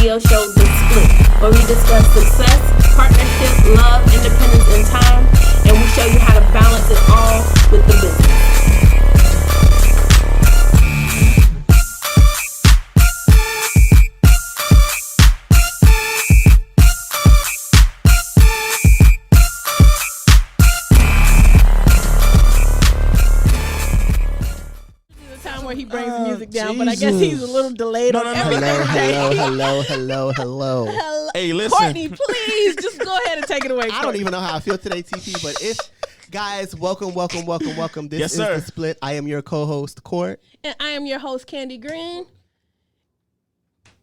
radio show, The Split, where we discuss success, partnership, love, independence, and time, and we show you how to balance it all with the business. Where he brings music down, but I guess he's a little delayed on everything. Hello. Hey, listen. Courtney, please just go ahead and take it away. I don't even know how I feel today, TP, but guys, welcome. This is The Split. I am your co-host, Court. And I am your host, Candy Green.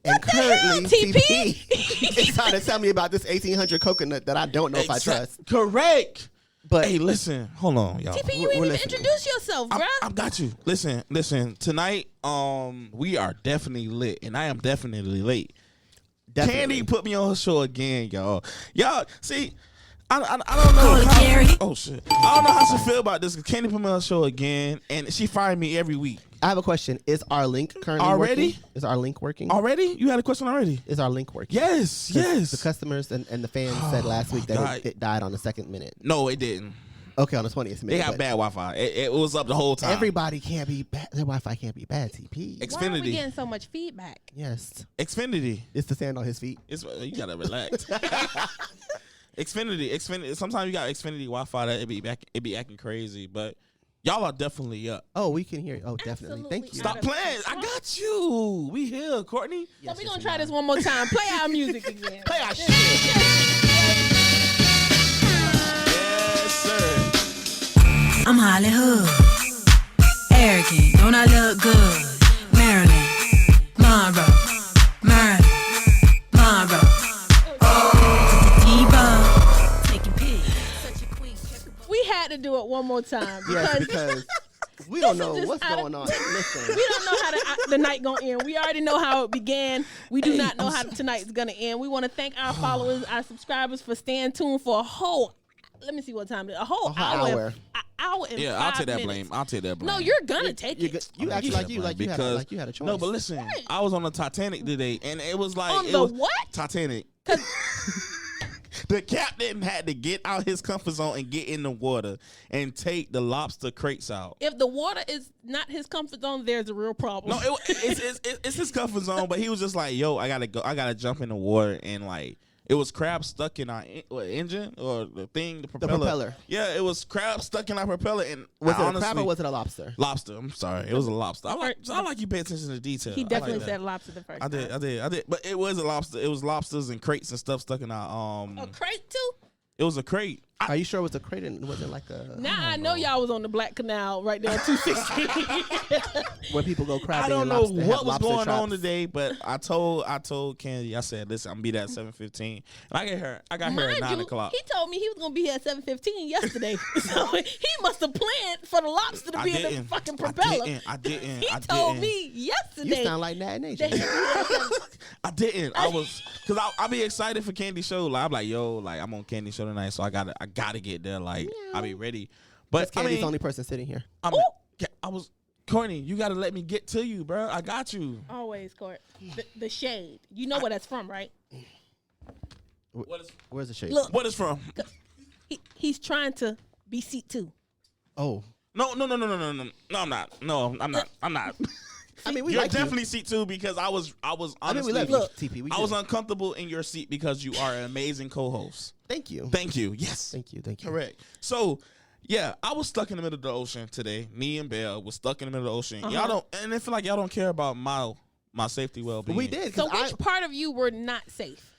And currently, TP is trying to tell me about this 1800 coconut that I don't know if I trust. Correct. But hey, listen, hold on, y'all. TP, you didn't even introduce yourself, bro. I got you. Listen. Tonight, we are definitely lit, and I am definitely late. Candy put me on her show again, y'all. Y'all, see, I don't know. Oh shit, I don't know how she feel about this. Candy put me on her show again, and she fired me every week. I have a question. Is our link currently working? Is our link working? Already? You had a question already? Is our link working? Yes. The customers and the fans said last week that it died on the second minute. No, it didn't. Okay, on the 20th minute. They got bad Wi-Fi. It was up the whole time. Everybody can't be bad. Their Wi-Fi can't be bad, TP. Xfinity. Why are we getting so much feedback? Yes. Xfinity. It's the sand on his feet. You gotta relax. Xfinity. Sometimes you got Xfinity Wi-Fi that it be acting crazy, but y'all are definitely up. Oh, we can hear you. Oh, definitely. Absolutely. Thank you. Stop playing. I got you. We here, Courtney. So we're gonna try this one more time. Play our music again. Play our shit. Yes, sir. I'm Hollywood, arrogant, don't I look good? Marilyn Monroe, taking pics. We had to do it one more time Because we don't know what's going on. Listen. We don't know how the night gonna end. We already know how it began. We do not know how tonight's gonna end. We want to thank our followers, our subscribers for staying tuned for a whole. Let me see what time it is. A whole hour. An hour and 5 I'll take that minutes. blame. I'll take that blame. No, you're gonna take it. You actually like you had a choice. No, but listen, Right. I was on the Titanic today, and it was like On it the was what? Titanic. The captain had to get out his comfort zone and get in the water and take the lobster crates out. If the water is not his comfort zone, there's a real problem. No, it's his comfort zone, but he was just like, "Yo, I gotta jump in the water," and like it was crabs stuck in our engine or the propeller. Yeah, it was crabs stuck in our propeller. And was it a crab or was it a lobster? Lobster. I'm sorry, it was a lobster. I like you pay attention to detail. He definitely said lobster the first I time. did. But it was a lobster. It was lobsters and crates and stuff stuck in our A crate too? It was a crate. Are you sure it was a crate and it wasn't like a... Now I know y'all was on the Black Canal right there on 216. Where people go crabbing. I don't know what was going traps. on today, but I told Candy, I said, listen, I'm gonna be there at 7:15. And I got her at 9 o'clock. He told me he was gonna be here at 7:15 yesterday. So he must have planned for the lobster to be in the fucking propeller. I didn't. He told me yesterday. You sound like Nat Nation. I didn't. I was, cause I be excited for Candy show. Like I'm like, yo, like I'm on Candy show tonight, so I gotta get there. Like I'll be ready. But Candy's the only person sitting here. I was Courtney. You gotta let me get to you, bro. I got you. Always, Court. The shade. You know where that's from, right? Where's the shade? Look, What is from? he's trying to be seat 2. Oh. No, I'm not. No, I'm not. I mean, we You're like definitely seat 2 because I was honestly. I mean, we love you, TP. I was uncomfortable in your seat because you are an amazing co-host. Thank you. Yes. Thank you. Correct. So, yeah, I was stuck in the middle of the ocean today. Me and Belle was stuck in the middle of the ocean. Y'all don't, and I feel like y'all don't care about my safety, well-being. We did. So which part of you were not safe?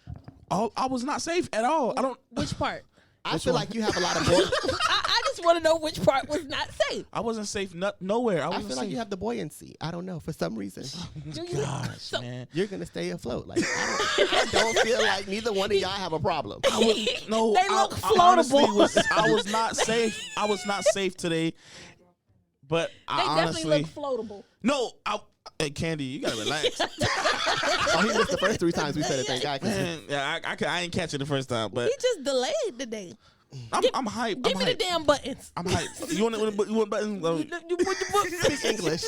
I was not safe at all. I don't. Which part? I feel like you have a lot of boy. I just want to know which part was not safe. I wasn't safe nowhere. I feel like you have the buoyancy. I don't know, for some reason. Gosh, man. You're going to stay afloat. Like I don't feel like neither one of y'all have a problem. They look honestly floatable. I was not safe. I was not safe today. But They definitely look floatable. No, hey, Candy, you gotta relax. He missed the first 3 times we said it. Thank God. Man, yeah, I ain't catch it the first time, but He just delayed today. I'm hyped. Give me the damn buttons. I'm hyped. You want buttons? Speak English.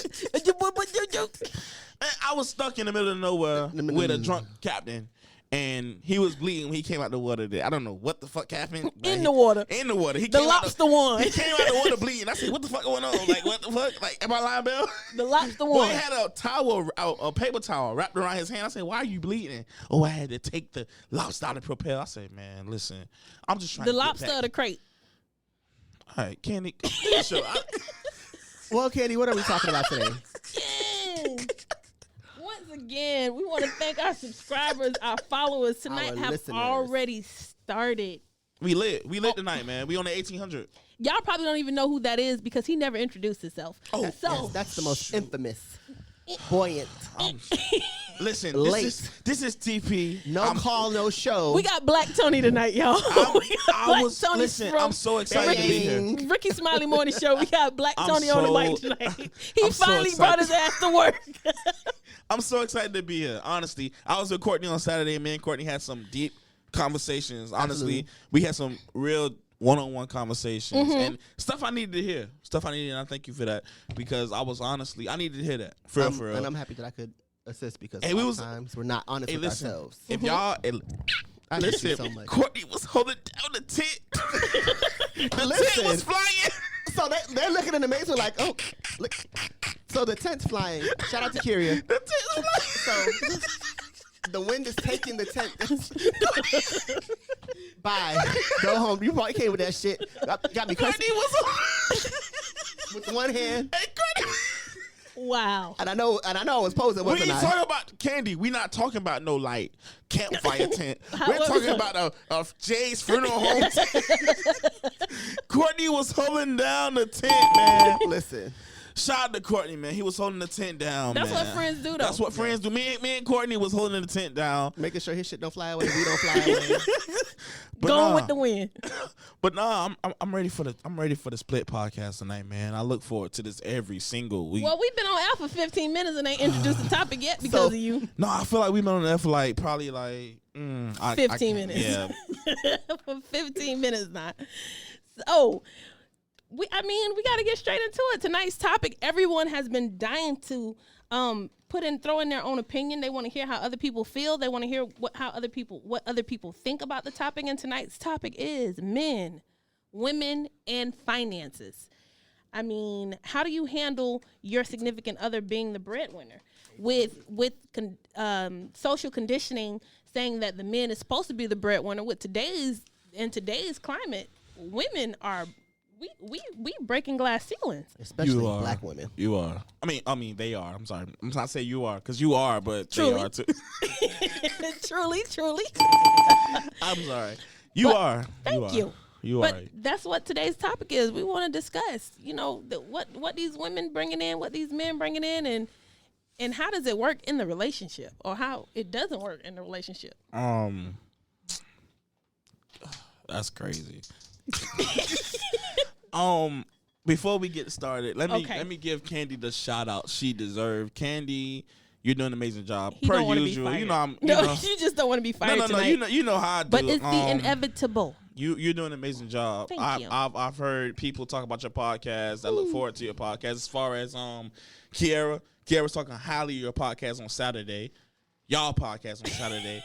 I was stuck in the middle of nowhere with a drunk captain, and he was bleeding when he came out the water there. I don't know what the fuck happened. In the water. In the water. The lobster won. He came out the water bleeding. I said, what the fuck going on? Like, what the fuck? Like, am I lying, Bill? The lobster Boy, won. he had a towel, a paper towel wrapped around his hand. I said, why are you bleeding? Oh, I had to take the lobster out of the propel. I said, man, listen, I'm just trying The to get lobster back. or the crate? All right, Candy. Well, Candy, what are we talking about today? Once again, we want to thank our subscribers, our followers. Tonight Our have listeners. already started. We lit tonight, man. We on the 1800. Y'all probably don't even know who that is because he never introduced himself. Oh, so Yes, that's the most infamous, buoyant, Listen, Late. this is TP. no call, no show. we got Black Tony tonight, y'all. We got Black Tony listen. from I'm so excited to be here. Ricky Smiley Morning Show. We got Black I'm Tony on the so- mic tonight. He I'm so finally brought his excited. ass to work. I'm so excited to be here. Honestly, I was with Courtney on Saturday. Me and Courtney had some deep conversations. Honestly, Absolutely. we had some real one-on-one conversations and stuff I needed to hear. And I thank you for that because I needed to hear that for real. And I'm happy that I could assist because Hey, we was- sometimes we're not honest with listen, ourselves. if y'all I miss you listen, so much. Courtney was holding down the tent. The tent Listen. was flying. So they're looking in the maze. We're like, oh, look. So the tent's flying. Shout out to Kyria. The tent was flying. So the wind is taking the tent. Bye. Go home. You probably came with that shit. Got me cursing Courtney was with one hand. Hey, Courtney. Wow. And I know I was posing, We wasn't ain't I? talking about candy. We not talking about no like campfire tent. We're However- talking about a Jay's funeral home tent. Courtney was holding down the tent, man. Listen. Shout out to Courtney, man. He was holding the tent down. That's man. what friends do, though. That's what friends do. Me and Courtney was holding the tent down. Making sure his shit don't fly away. We don't fly away. But Going nah, with the wind. But nah, I'm ready for the Split podcast tonight, man. I look forward to this every single week. Well, we've been on air for 15 minutes and ain't introduced the topic yet because of you. No, I feel like we've been on there for like probably like 15 minutes. Yeah. For 15 minutes now. So, we got to get straight into it. Tonight's topic, everyone has been dying to throw in their own opinion. They want to hear how other people feel. They want to hear what other people think about the topic. And tonight's topic is men, women, and finances. I mean, how do you handle your significant other being the breadwinner? With social conditioning saying that the man is supposed to be the breadwinner. With today's climate, women are we breaking glass ceilings. Especially You are. black women. You are. I mean, they are. I'm sorry. I'm not saying you are because you are, but Truly. they are too. Truly. I'm sorry. You are. Thank you. You But are. that's what today's topic is. We want to discuss, what these women bringing in, what these men bringing in, and how does it work in the relationship, or how it doesn't work in the relationship. That's crazy. Before we get started, let me give Candy the shout out she deserved. Candy, you're doing an amazing job. He Per don't want to be usual. fired. You know You just don't want to be fired no. tonight. You know how I do. But it's the inevitable. You're doing an amazing job. Thank you. I've heard people talk about your podcast. I look forward to your podcast. As far as Kiara was talking highly of your podcast on Saturday. Y'all podcast on Saturday.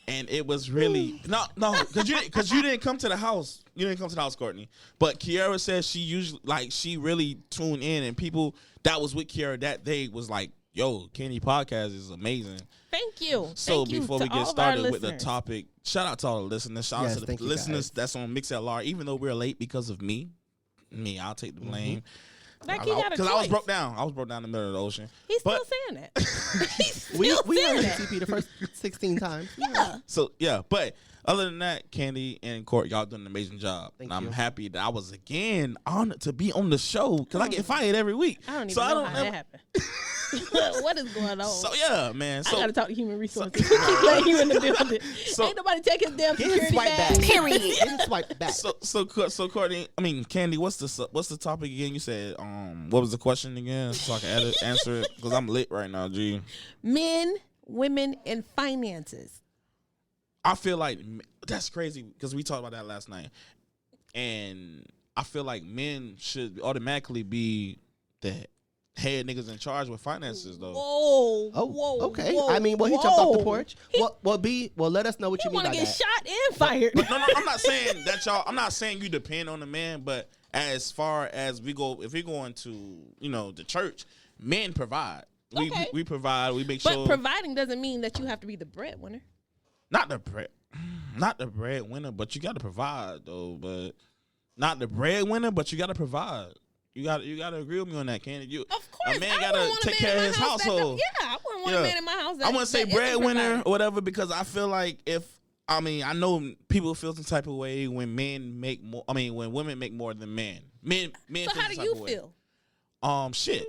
And it was really no, because you didn't come to the house. You didn't come to the house, Courtney. But Kiara says she really tuned in, and people that was with Kiara that day was like, "Yo, Candy podcast is amazing." Thank you. So Thank you before to we all get of our started with the listeners. topic, shout out to all the listeners. Shout Yes, out to the thank you, listeners guys. that's on MixLR. Even though we're late because of me, I'll take the blame. Like he got a Because I was choice. broke down. I was broke down in the middle of the ocean. He's But- still saying that. He's still We saying heard that. TP the first 16 times. Yeah. So yeah, but other than that, Candy and Court, y'all doing an amazing job. Thank and I'm you. happy that I was again honored to be on the show because I get fired every week. I don't even so know how that happened. What is going on? So yeah, man. I So gotta talk to human resources. We keep letting you in the building. So- Ain't nobody take his damn Get his security swipe badge. back. Period. Get his swipe back. so Courtney, Candy, what's the topic again? You said what was the question again? So I can answer it because I'm lit right now, G. Men, women, and finances. I feel like that's crazy because we talked about that last night. And I feel like men should automatically be the head niggas in charge with finances, though. Whoa. Okay. Whoa, I mean, he jumped off the porch. Let us know what you mean by that. Want to get shot and fired? But no, I'm not saying that y'all. I'm not saying you depend on the man, but as far as we go, if we go into the church, men provide. We provide. We make sure. But providing doesn't mean that you have to be the breadwinner. Not the breadwinner, but you got to provide though. But not the breadwinner, but you got to provide. You got to agree with me on that, Candy. Of course, a man got to take care of his household. I wouldn't want a man in my house. I wouldn't say breadwinner or whatever, because I feel like I know people feel some type of way when men make more. I mean, when women make more than men. Men. So how do you feel?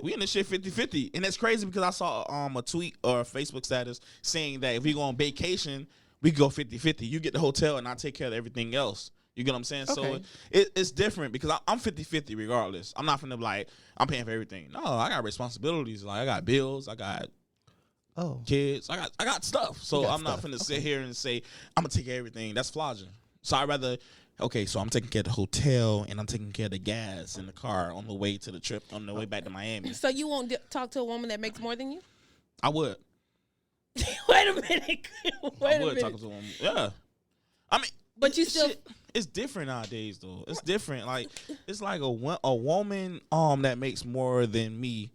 We in this shit 50-50. And it's crazy because I saw a tweet or a Facebook status saying that if we go on vacation, we go 50-50. You get the hotel and I take care of everything else. You get what I'm saying? Okay. So it's different because I'm 50-50 regardless. I'm not finna I'm paying for everything. No, I got responsibilities. Like I got bills, I got kids, I got stuff. So I'm not finna sit here and say I'm gonna take care of everything. That's flogging. So I'd rather so I'm taking care of the hotel and I'm taking care of the gas in the car on the way to the trip, on the way back to Miami. So you won't talk to a woman that makes more than you? I would. Wait a minute. I would talk to a woman. Yeah. I mean, but you still. It's different nowadays, though. It's different. Like it's like a woman that makes more than me.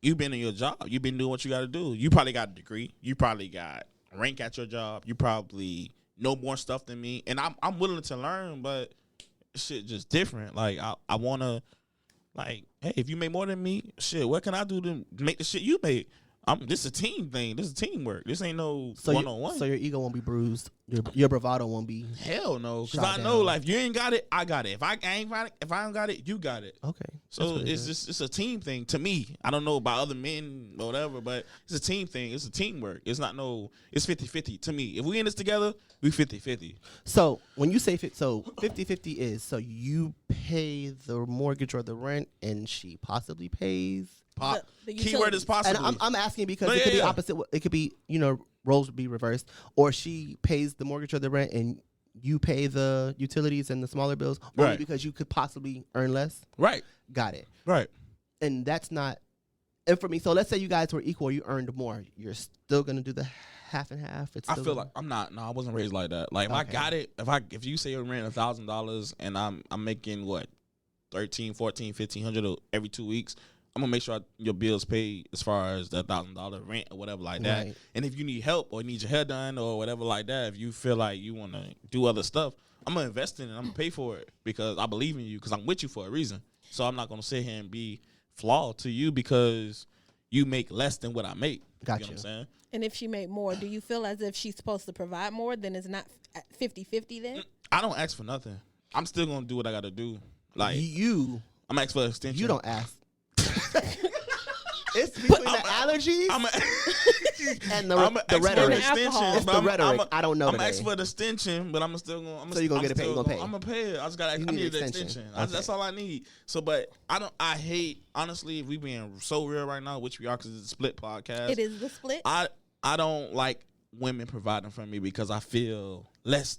You've been in your job. You've been doing what you got to do. You probably got a degree. You probably got rank at your job. You probably know more stuff than me. And I'm willing to learn, but shit just different. Like I want to, like, hey, if you make more than me, shit, what can I do to make the shit you make? This is a team thing. This is teamwork. This ain't no one-on-one. So your ego won't be bruised. Your bravado won't be. Hell no. Because I know, like, if you ain't got it, I got it. If I ain't got it, you got it. Okay. So it's a team thing to me. I don't know about other men or whatever, but it's a team thing. It's a teamwork. It's 50-50 to me. If we in this together, we 50-50. So when you say 50-50 is, so you pay the mortgage or the rent and she possibly pays. The keyword is possibly. And I'm asking because it could be opposite. It could be, roles would be reversed, or she pays the mortgage or the rent and you pay the utilities and the smaller bills, only because you could possibly earn less. Right. Got it. Right. And that's not. And for me, so let's say you guys were equal, you earned more. You're still gonna do the half and half. I feel like I'm not. No, I wasn't raised like that. Like if I got it, if you say you're renting $1,000 and I'm making what, $1,300, $1,400, $1,500 every 2 weeks. I'm gonna make sure your bills paid as far as the $1,000 rent or whatever like that. Right. And if you need help or need your hair done or whatever like that, if you feel like you want to do other stuff, I'm gonna invest in it. I'm gonna pay for it because I believe in you because I'm with you for a reason. So I'm not gonna sit here and be flawed to you because you make less than what I make. Gotcha. You know what I'm saying? And if she made more, do you feel as if she's supposed to provide more, then it's not 50-50 then? I don't ask for nothing. I'm still gonna do what I gotta do. Like I'm gonna ask for an extension. You don't ask. It's between the allergies and the rhetoric. It's the rhetoric. I don't know. I'm asking for the extension, but I'm still going. So you're gonna get it paid. You're gonna pay. I'm gonna pay it. I need the extension. Okay. That's all I need. So, but I hate, honestly, if we being so real right now, which we are, because it's a split podcast. It is the split. I don't like women providing for me because I feel less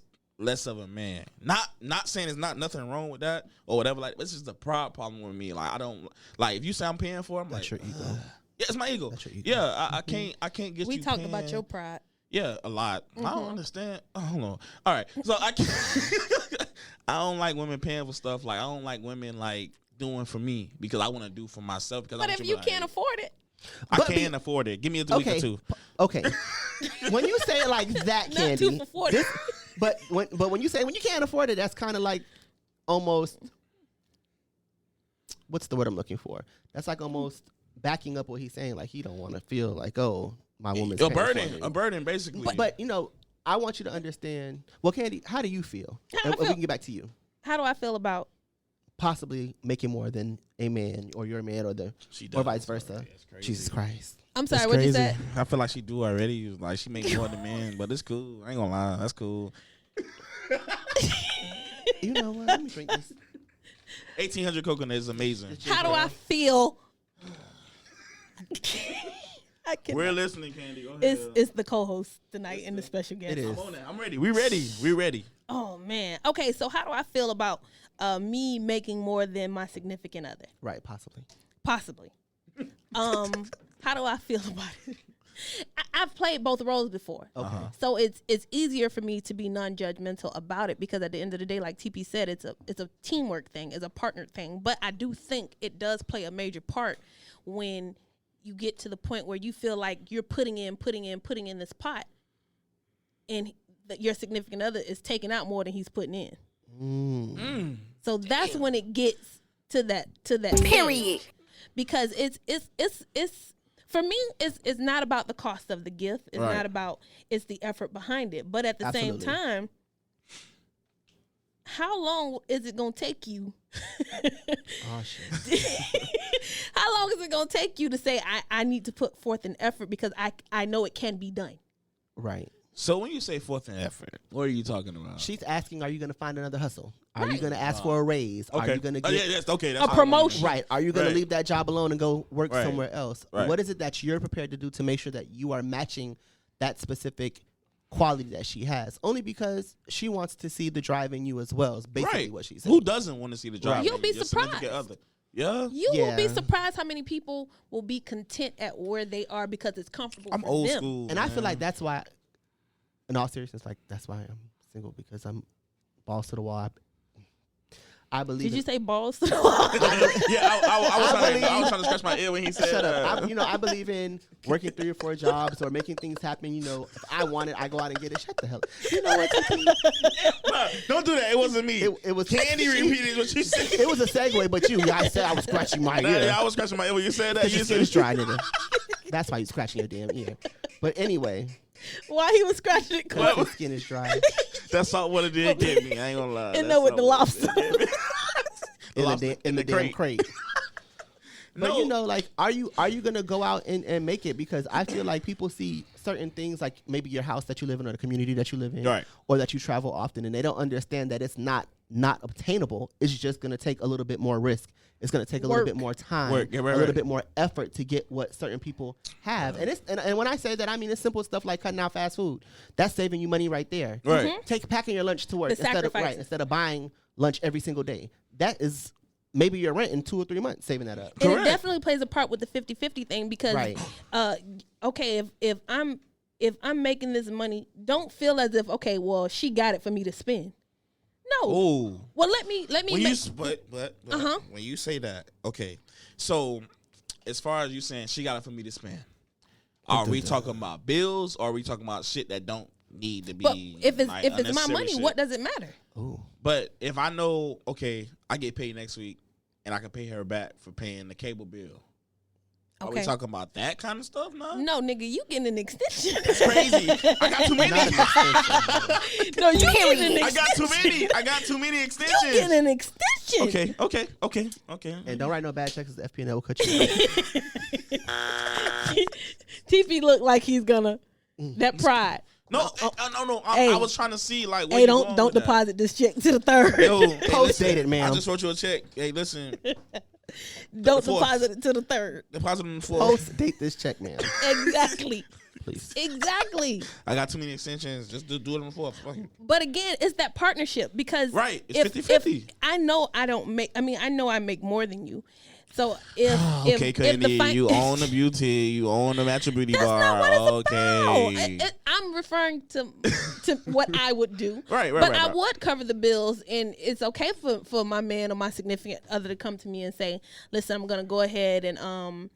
of a man. Not saying there's nothing wrong with that or whatever. Like, it's just a pride problem with me. Like, I don't like if you say I'm paying for it, I'm that's like, your ego. Yeah, it's my ego. That's your ego. Yeah, I can't get we you. We talked paying. about your pride. Yeah, a lot. I don't understand. Hold on. All right, so I don't like women paying for stuff. Like, I don't like women like doing for me because I want to do for myself. Because but if you can't afford it. I can't afford it. Give me a week or two. Okay. When you say it like that, Candy. Not 2 for $40. But when you can't afford it, that's kind of like almost. What's the word I'm looking for? That's like almost backing up what he's saying. Like he don't want to feel like, oh, my woman's a burden, basically. But I want you to understand. Well, Candy, how do you feel? And we can get back to you. How do I feel about possibly making more than a man or your man or vice versa? Jesus Christ. I'm sorry, what you said? I feel like she do already. Like she make more than men, but it's cool. I ain't gonna lie, that's cool. You know what? Let me drink this. 1800 coconut is amazing. How do I feel? We're listening, Candy. Go ahead. It's the co-host tonight and the special guest. It is. I'm on that. I'm ready. We ready. Oh man. Okay, so how do I feel about me making more than my significant other? Right, possibly. How do I feel about it? I've played both roles before. Okay. So it's easier for me to be non-judgmental about it because at the end of the day, like TP said, it's a teamwork thing, it's a partner thing. But I do think it does play a major part when you get to the point where you feel like you're putting in this pot, and your significant other is taking out more than he's putting in. So that's when it gets to that period. Because it's for me, it's not about the cost of the gift. It's not about, it's the effort behind it. But at the same time, how long is it going to take you? Oh, shit. How long is it going to take you to say, I need to put forth an effort because I know it can be done? Right. So when you say forth an effort, what are you talking about? She's asking, are you going to find another hustle? Are you going to ask for a raise? Okay. Are you going to get a promotion? Right. Are you going to leave that job alone and go work somewhere else? Right. What is it that you're prepared to do to make sure that you are matching that specific quality that she has? Only because she wants to see the drive in you as well, is basically what she said. Who doesn't want to see the drive? You'll be Your surprised. significant other. Yeah. You will be surprised how many people will be content at where they are because it's comfortable I'm for old them. school. And I feel like that's why, in all seriousness, like that's why I'm single, because I'm balls to the wall. I believe. Did you say balls to the wall? Yeah, I was trying to scratch my ear when he said. Shut up. I believe in working 3 or 4 jobs or making things happen. If I want it, I go out and get it. Shut the hell up. You know what? Don't do that. It wasn't me. It was Candy repeated what you said. It was a segue, but I said I was scratching my ear. Yeah, I was scratching my ear when you said that. Your skin's dry, nigga. That's why you're scratching your damn ear. But anyway. Why he was scratching it? Because your skin is dry. That's all what it did get me. I ain't gonna lie. And then with the lobster. in the damn crate. But are you gonna go out and make it? Because I feel like people see certain things, like maybe your house that you live in or the community that you live in, or that you travel often, and they don't understand that it's not obtainable. It's just gonna take a little bit more risk. It's gonna take a little bit more time, a little bit more effort to get what certain people have. And when I say that, I mean it's simple stuff like cutting out fast food. That's saving you money right there. Right. Mm-hmm. Packing your lunch to work instead of buying lunch every single day. That is maybe your rent in 2 or 3 months, saving that up. And it definitely plays a part with the 50-50 thing because, okay, if I'm making this money, don't feel as if, okay, well, she got it for me to spend. No. Ooh. Well, let me. When you say that, okay, so as far as you saying she got it for me to spend, are we talking about bills or are we talking about shit that don't need to be? But if it's my money, shit? what does it matter? Ooh. But if I know, okay, I get paid next week, and I can pay her back for paying the cable bill. Are we talking about that kind of stuff now? No, nigga, you getting an extension. It's crazy. I got too many. No, you getting an extension. I got too many extensions. You getting an extension. Okay. And don't write no bad checks, because FP&L will cut you off. TP look like he's gonna that pride. No. I was trying to see like. Hey, don't deposit this check to the third. Yo, post-dated, man. I just wrote you a check. Hey, listen. Don't deposit it to the third. Deposit on the 4th. Post-date this check, man. Exactly. Please. Exactly. I got too many extensions. Just do it on the 4th. But again, it's that partnership because it's 50-50. I know I make more than you. So if you own the beauty, you own the natural beauty that's bar. Not what it's about. I'm referring to what I would do. Right. But I would cover the bills, and it's okay for my man or my significant other to come to me and say, "Listen, I'm gonna go ahead and I'm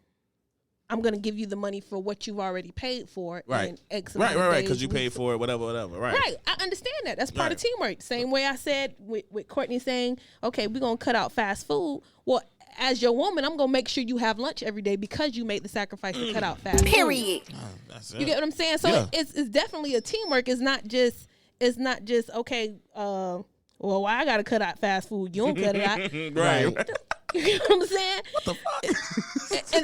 gonna give you the money for what you've already paid for." Right. Right. Because you paid for it, whatever. Right. Right. I understand that. That's part of teamwork. Same way I said with Courtney saying, "Okay, we're gonna cut out fast food." Well, as your woman, I'm gonna make sure you have lunch every day because you made the sacrifice to cut out fast food. Period. That's it. You get what I'm saying? So it's definitely a teamwork. It's not just okay. Well, why I gotta cut out fast food? You don't cut it out. Right. You know what I'm saying? What the fuck?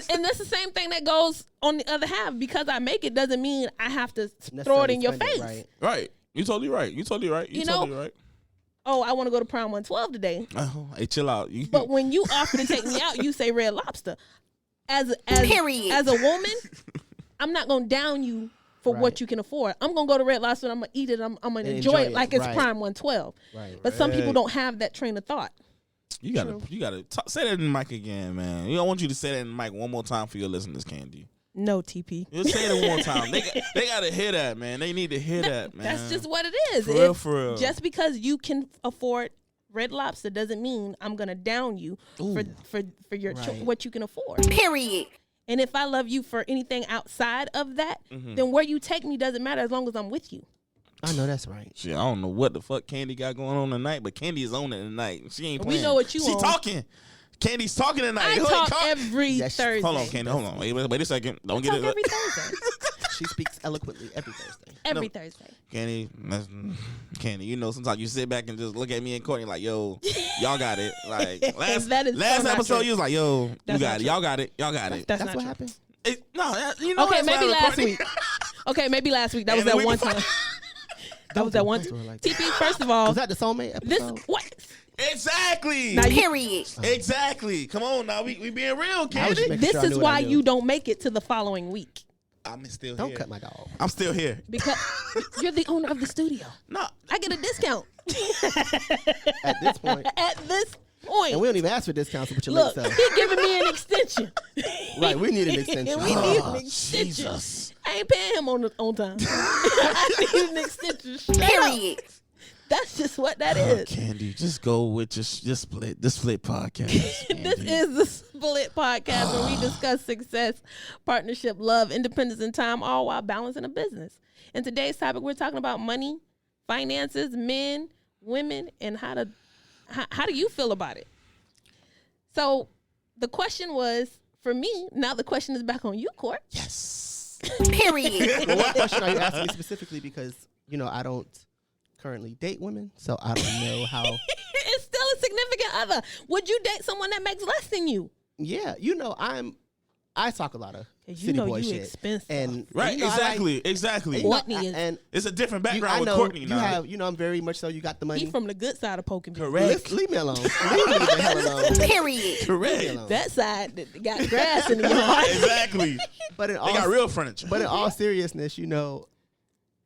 and that's the same thing that goes on the other half. Because I make it doesn't mean I have to throw it in your face. Right. You totally right. You totally right. Oh, I want to go to Prime 112 today. Oh, hey, chill out. But when you offer to take me out, you say Red Lobster. As a woman, I'm not gonna down you for what you can afford. I'm gonna go to Red Lobster and I'm gonna eat it. I'm gonna enjoy it like it's prime 112. Right. But some people don't have that train of thought. You gotta say that in the mic again, man. I want you to say that in the mic one more time for your listeners, Candy. No, TP. Just say it one more time. They gotta hear that, man. They need to hear that, man. That's just what it is. For real. Just because you can afford Red Lobster doesn't mean I'm gonna down you for your what you can afford. Period. And if I love you for anything outside of that, then where you take me doesn't matter as long as I'm with you. I know that's right. Shit, I don't know what the fuck Candy got going on tonight, but Candy is on it tonight. She ain't playing. We know what you She on. talking. Candy's talking tonight. I talk every Thursday. Hold on, Candy. Hold on. Wait a second. Don't get it. Every Thursday. She speaks eloquently every Thursday. Every Thursday. Candy, you know, sometimes you sit back and just look at me and Courtney like, yo, y'all got it. Like last episode, you was like, yo, you got it. Y'all got it. Y'all got it. That's what true. happened. Okay, maybe last week. Okay, maybe last week. That was that one time. That was that one time. TP, first of all. Was that the soulmate episode? What? Exactly. Now, Period. Exactly. Come on now. We being real, Candy. This is why you don't make it to the following week. I'm still Don't here. cut my dog. I'm still here. Because you're the owner of the studio. No. I get a discount. At this point. At this point. And we don't even ask for discounts to put your Look, links up. he giving me an extension. Right, we need an extension. We need an extension. Jesus. I ain't paying him on time. I need an extension. Period. That's just what that is. Candy, just go with just split podcast. This is the Split Podcast where we discuss success, partnership, love, independence, and time, all while balancing a business. In today's topic, we're talking about money, finances, men, women, and how do you feel about it? So the question was, for me, now the question is back on you, Court. Yes. Period. Well, what question are you asking me specifically? Because, I don't currently date women, so I don't know how. It's still a significant other. Would you date someone that makes less than you? Yeah, I talk a lot of city boy you shit. Expensive. And Right, exactly. And It's a different background with Courtney now. I'm very much so. You got the money. he from the good side of poking people. Correct. Leave me alone. Leave me the hell alone. Period. Correct. That side that got grass in the yard. Exactly. But They got real furniture. But in all seriousness,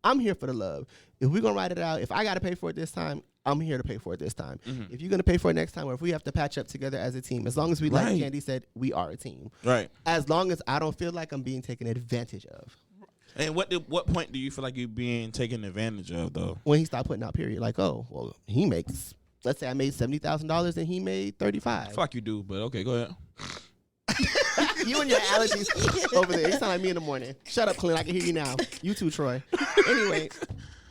I'm here for the love. If we're gonna ride it out, if I gotta pay for it this time, I'm here to pay for it this time. Mm-hmm. If you're gonna pay for it next time, or if we have to patch up together as a team, as long as we, like Candy said, we are a team. Right. As long as I don't feel like I'm being taken advantage of. And what point do you feel like you're being taken advantage of, though? When he stopped putting out period, like, oh, well, he makes. Let's say I made $70,000 and he made $35,000. Fuck you do, but okay, go ahead. You and your allergies over there. You sound like me in the morning. Shut up, Clint. I can hear you now. You too, Troy. Anyway,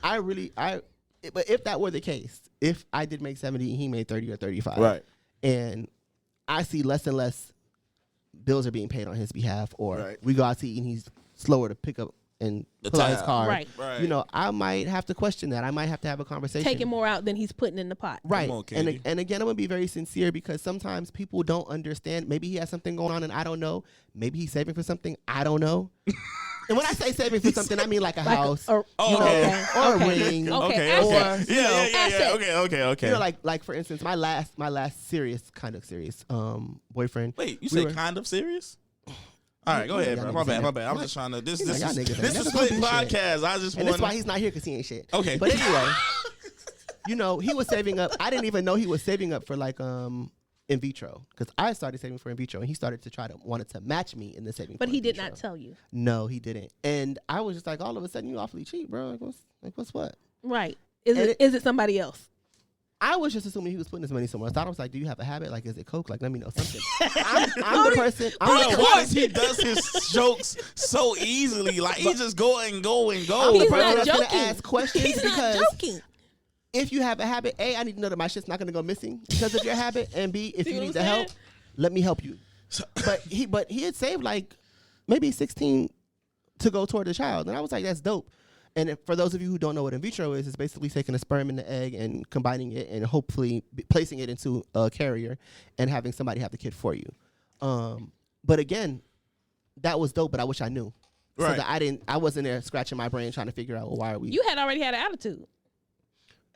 but if that were the case, if I did make 70 and he made 30 or 35, right, and I see less and less bills are being paid on his behalf, or we go out to eat and he's slower to pick up and pull out his card, right. I might have to question that. I might have to have a conversation. Taking more out than he's putting in the pot. Right. And again, I'm going to be very sincere because sometimes people don't understand. Maybe he has something going on and I don't know. Maybe he's saving for something I don't know. And when I say saving for something, I mean like a house, or a ring, okay. Okay. Like for instance, my last serious boyfriend. Wait, you say kind of serious? All right, go ahead, bro. My bad. I'm just trying to. This is Split Podcast. I just want. And that's why he's not here because he ain't shit. Okay. But anyway, he was saving up. I didn't even know he was saving up for like in vitro, because I started saving for in vitro and he started to wanted to match me in the saving. But he did not tell you. No, he didn't. And I was just like, all of a sudden, you awfully cheap, bro. What's what? Right. Is it somebody else? I was just assuming he was putting his money somewhere else. I was like, do you have a habit? Like, is it coke? Like, let me know something. I'm the person. Why he does his jokes so easily? Like, he just go and go and go. I'm the person that's going to ask questions. He's not joking. If you have a habit, A, I need to know that my shit's not going to go missing because of your habit. And B, if you need the help, let me help you. But he had saved like maybe 16 to go toward the child. And I was like, that's dope. And for those of you who don't know what in vitro is, it's basically taking a sperm and the egg and combining it and hopefully placing it into a carrier and having somebody have the kid for you. But again, that was dope, but I wish I knew. Right. So that I wasn't there scratching my brain trying to figure out, well, why are we. You had already had an attitude.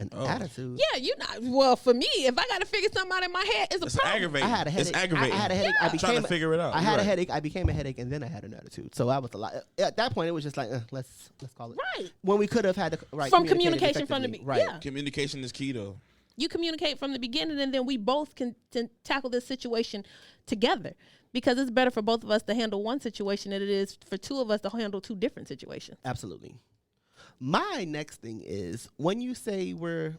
An attitude? Yeah, you not. Well, for me, if I got to figure something out in my head, it's a problem. Aggravating. I had a headache. It's aggravating. I had a headache. Yeah. Trying to figure it out. I had a headache. I became a headache, and then I had an attitude. So I was a lot. At that point, it was just like, let's call it. Right. When we could have had from communication from the right. Yeah. Communication is key, though. You communicate from the beginning, and then we both can tackle this situation together. Because it's better for both of us to handle one situation than it is for two of us to handle two different situations. Absolutely. My next thing is, when you say we're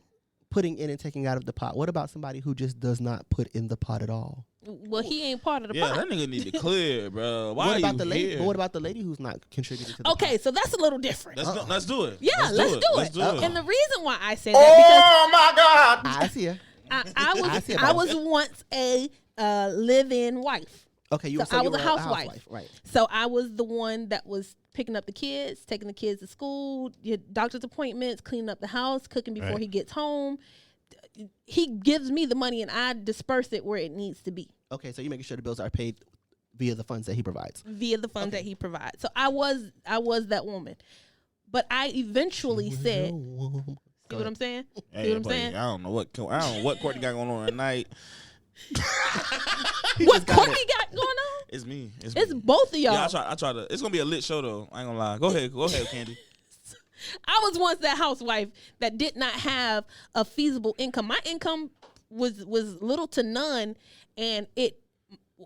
putting in and taking out of the pot, what about somebody who just does not put in the pot at all? Well, he ain't part of the pot. Yeah, that nigga need to clear, bro. Why what are about you the lady? here? But what about the lady who's not contributing to the Okay, pot? so that's a little different. Let's do it. Yeah, let's do it. Let's do it. And the reason why I say that my God! I see her. because I was once a live-in wife. Okay, So I was a housewife. Right. So I was the one that was picking up the kids, taking the kids to school, your doctor's appointments, cleaning up the house, cooking before he gets home. He gives me the money and I disperse it where it needs to be. Okay, so you're making sure the bills are paid via the funds that he provides. That he provides. So I was that woman. But I eventually said, see what I'm saying? Hey, see what I'm buddy, saying? I don't know what Courtney got going on at night. What Courtney got going on? It's me. It's both of y'all. Yeah, I try to. It's gonna be a lit show though. I ain't gonna lie. Go ahead, Candy. I was once that housewife that did not have a feasible income. My income was little to none, and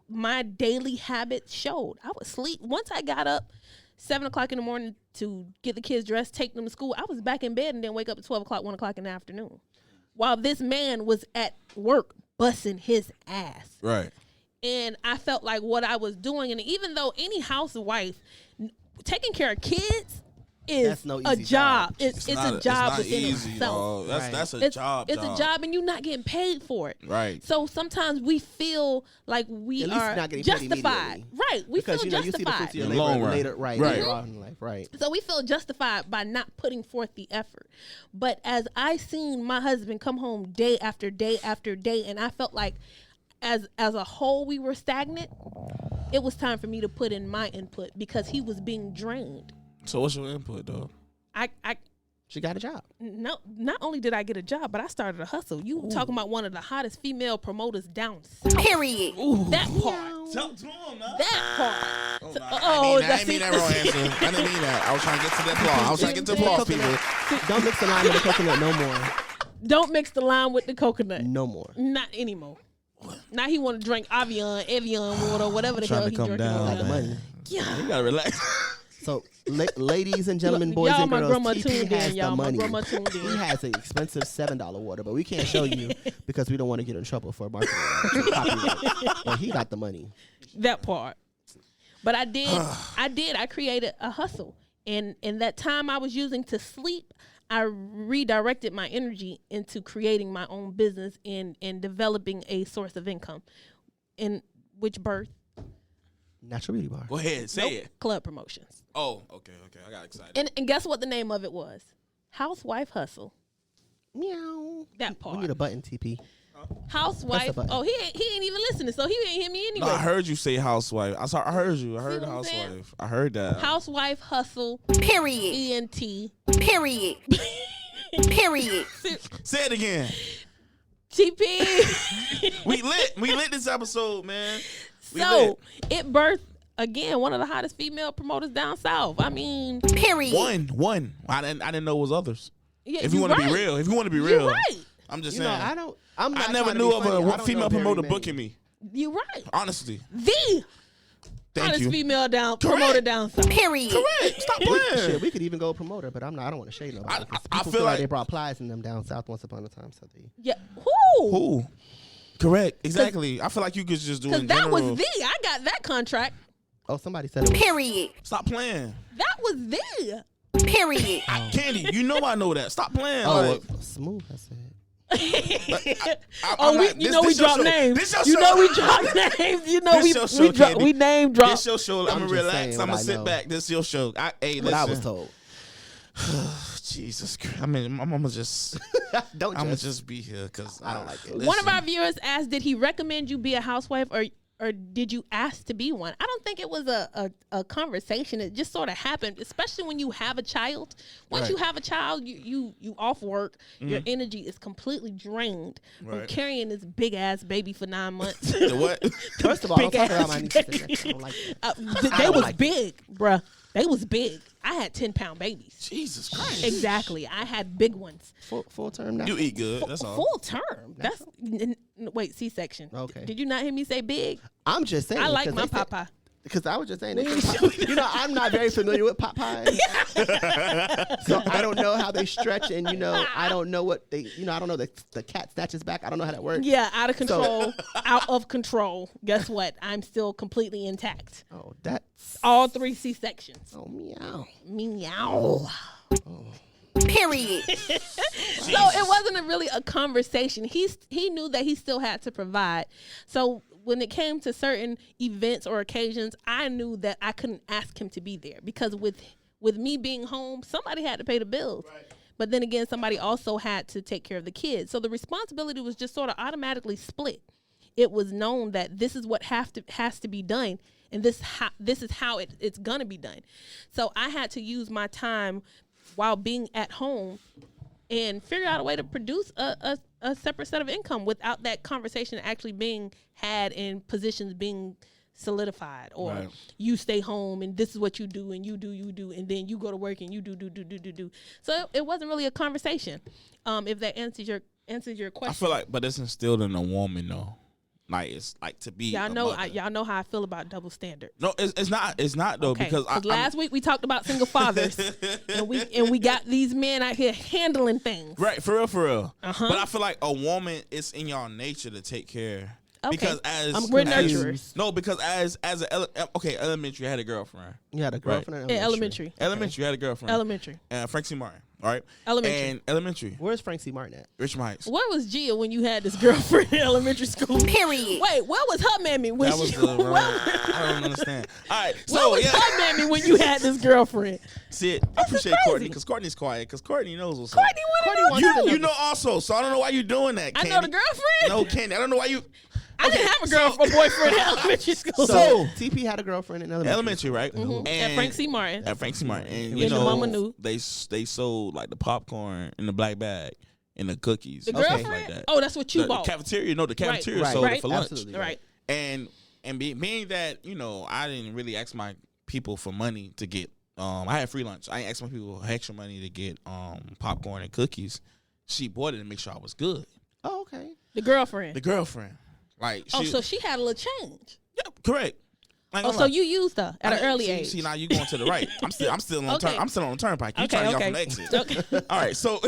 my daily habits showed. I would sleep. Once I got up 7 o'clock in the morning to get the kids dressed, take them to school, I was back in bed and then wake up at 12 o'clock, 1 o'clock in the afternoon. While this man was at work busting his ass. Right. And I felt like what I was doing, and even though any housewife taking care of kids is a job. It's a job within itself. That's a job. It's a job, and you're not getting paid for it. Right. So sometimes we feel like we are justified. Right. We feel justified. You see the fruits of your labor later, later on in life. Right. So we feel justified by not putting forth the effort. But as I seen my husband come home day after day after day, and I felt like as a whole we were stagnant, it was time for me to put in my input because he was being drained. So what's your input, though? She got a job. No, not only did I get a job, but I started a hustle. You talking about one of the hottest female promoters down south. Period. Ooh, that part. Talk to him, man. That part. I didn't mean that wrong answer. I didn't mean that. I was trying to get to that flaw. I was trying to get to the flaw, people. Don't mix the lime with the coconut no more. Don't mix the lime with the coconut. No more. Not anymore. Now he want to drink Evian water, whatever the hell he drinking. Like the money. Yeah. You gotta relax. So, ladies and gentlemen, boys and girls, TP has the money. He has an expensive $7 water, but we can't show you because we don't want to get in trouble for marketing. But he got the money. That part. But I did. I created a hustle. And in that time I was using to sleep, I redirected my energy into creating my own business and developing a source of income. In which birth? Natural Beauty Bar. Go ahead, say it. Club Promotions. Oh, okay. I got excited. And guess what the name of it was? Housewife Hustle. Meow. That part. We need a button, TP. Housewife. Oh, he ain't even listening, so he ain't hear me anyway. No, I heard you say housewife. I heard you. I heard the housewife. Saying? I heard that. Housewife Hustle. Period. ENT. Period. Period. Say it again. TP. We lit this episode, man. It birthed again one of the hottest female promoters down south. I mean, period. One. I didn't know it was others. Yeah, if you want to be real, you're right. I'm just saying. I never knew of a female promoter booking me. You're right. Honestly, the hottest female promoter down south. Period. Correct. Stop playing. Shit, we could even go promoter, but I don't want to shade nobody. I feel like they brought plies in them down south once upon a time. So yeah. Who? Correct. Exactly. I feel like you could just do it in general. That was I got that contract. Oh, somebody said it. Period. Stop playing. That was Period. Candy, you know I know that. Stop playing. Oh, smooth. I said. We drop names. You know we drop names. You know we name drop. This your show. I'm gonna relax. I'm gonna sit back. This your show. What I was told. Jesus Christ. I mean, my mama just. I'm gonna just be here because I don't like it. One of our viewers asked, "Did he recommend you be a housewife, or or did you ask to be one? I don't think it was a conversation. It just sort of happened, especially when you have a child. Once you have a child, you off work, your energy is completely drained from carrying this big ass baby for 9 months. What? First of all, don't talk about my nieces. I don't like that. They was big, bruh. They was big. I had 10-pound babies. Jesus Christ. Exactly. I had big ones. Full term now? You eat good. That's all. Full term. That's wait, C-section. Okay. Did you not hear me say big? I'm just saying. I like my papa. Because I was just saying, I'm not very familiar with pot pies. So I don't know how they stretch, and I don't know what they, I don't know the cat snatches back. I don't know how that works. Yeah, out of control, out of control. Guess what? I'm still completely intact. Oh, that's all 3 C-sections. Oh, meow. Meow. Oh. Period. So it wasn't really a conversation. He knew that he still had to provide. So when it came to certain events or occasions, I knew that I couldn't ask him to be there because with me being home, somebody had to pay the bills. Right. But then again, somebody also had to take care of the kids. So the responsibility was just sort of automatically split. It was known that this is what has to be done, and this is how it's gonna be done. So I had to use my time while being at home and figure out a way to produce a separate set of income without that conversation actually being had and positions being solidified, or you stay home and this is what you do and you do and then you go to work and you do. So it wasn't really a conversation. If that answers your question. I feel like, but it's instilled in a woman though. Like it's like to be. Y'all know how I feel about double standard. No, it's not. It's not though, okay. because last week we talked about single fathers, and we got these men out here handling things. Right, for real. Uh-huh. But I feel like a woman, it's in y'all nature to take care. Okay. Because we're nurturers. No, because as elementary, I had a girlfriend. You had a girlfriend in elementary. Elementary, I had a girlfriend. Elementary. Frank C. Martin. All right. Elementary. And elementary. Where's Frank C. Martin at? Richmond Heights. Where was Gia when you had this girlfriend in elementary school? Period. Wait, where was her mammy when I don't understand. All right. So where was her mammy when you had this girlfriend? See, I appreciate Courtney because Courtney's quiet because Courtney knows what's up. Courtney wants you know also, so I don't know why you're doing that, Candy. I know the girlfriend? No, Candy. I don't know why you... I didn't have a boyfriend in elementary school. So TP had a girlfriend in elementary right? Mm-hmm. At Frank C. Martin. And your mama knew. They sold like the popcorn in the black bag and the cookies. The girlfriend? Like that. Oh, that's what you bought. The cafeteria sold it for lunch. Absolutely. Right. And being that, I didn't really ask my people for money to get I had free lunch. I didn't ask my people for extra money to get popcorn and cookies. She bought it to make sure I was good. Oh, okay. The girlfriend. Like, so she had a little change. Yeah, correct. So you used her at an early age. See, now you going to the right. I'm still on the turnpike. You trying to get off from the exit. Okay. All right, so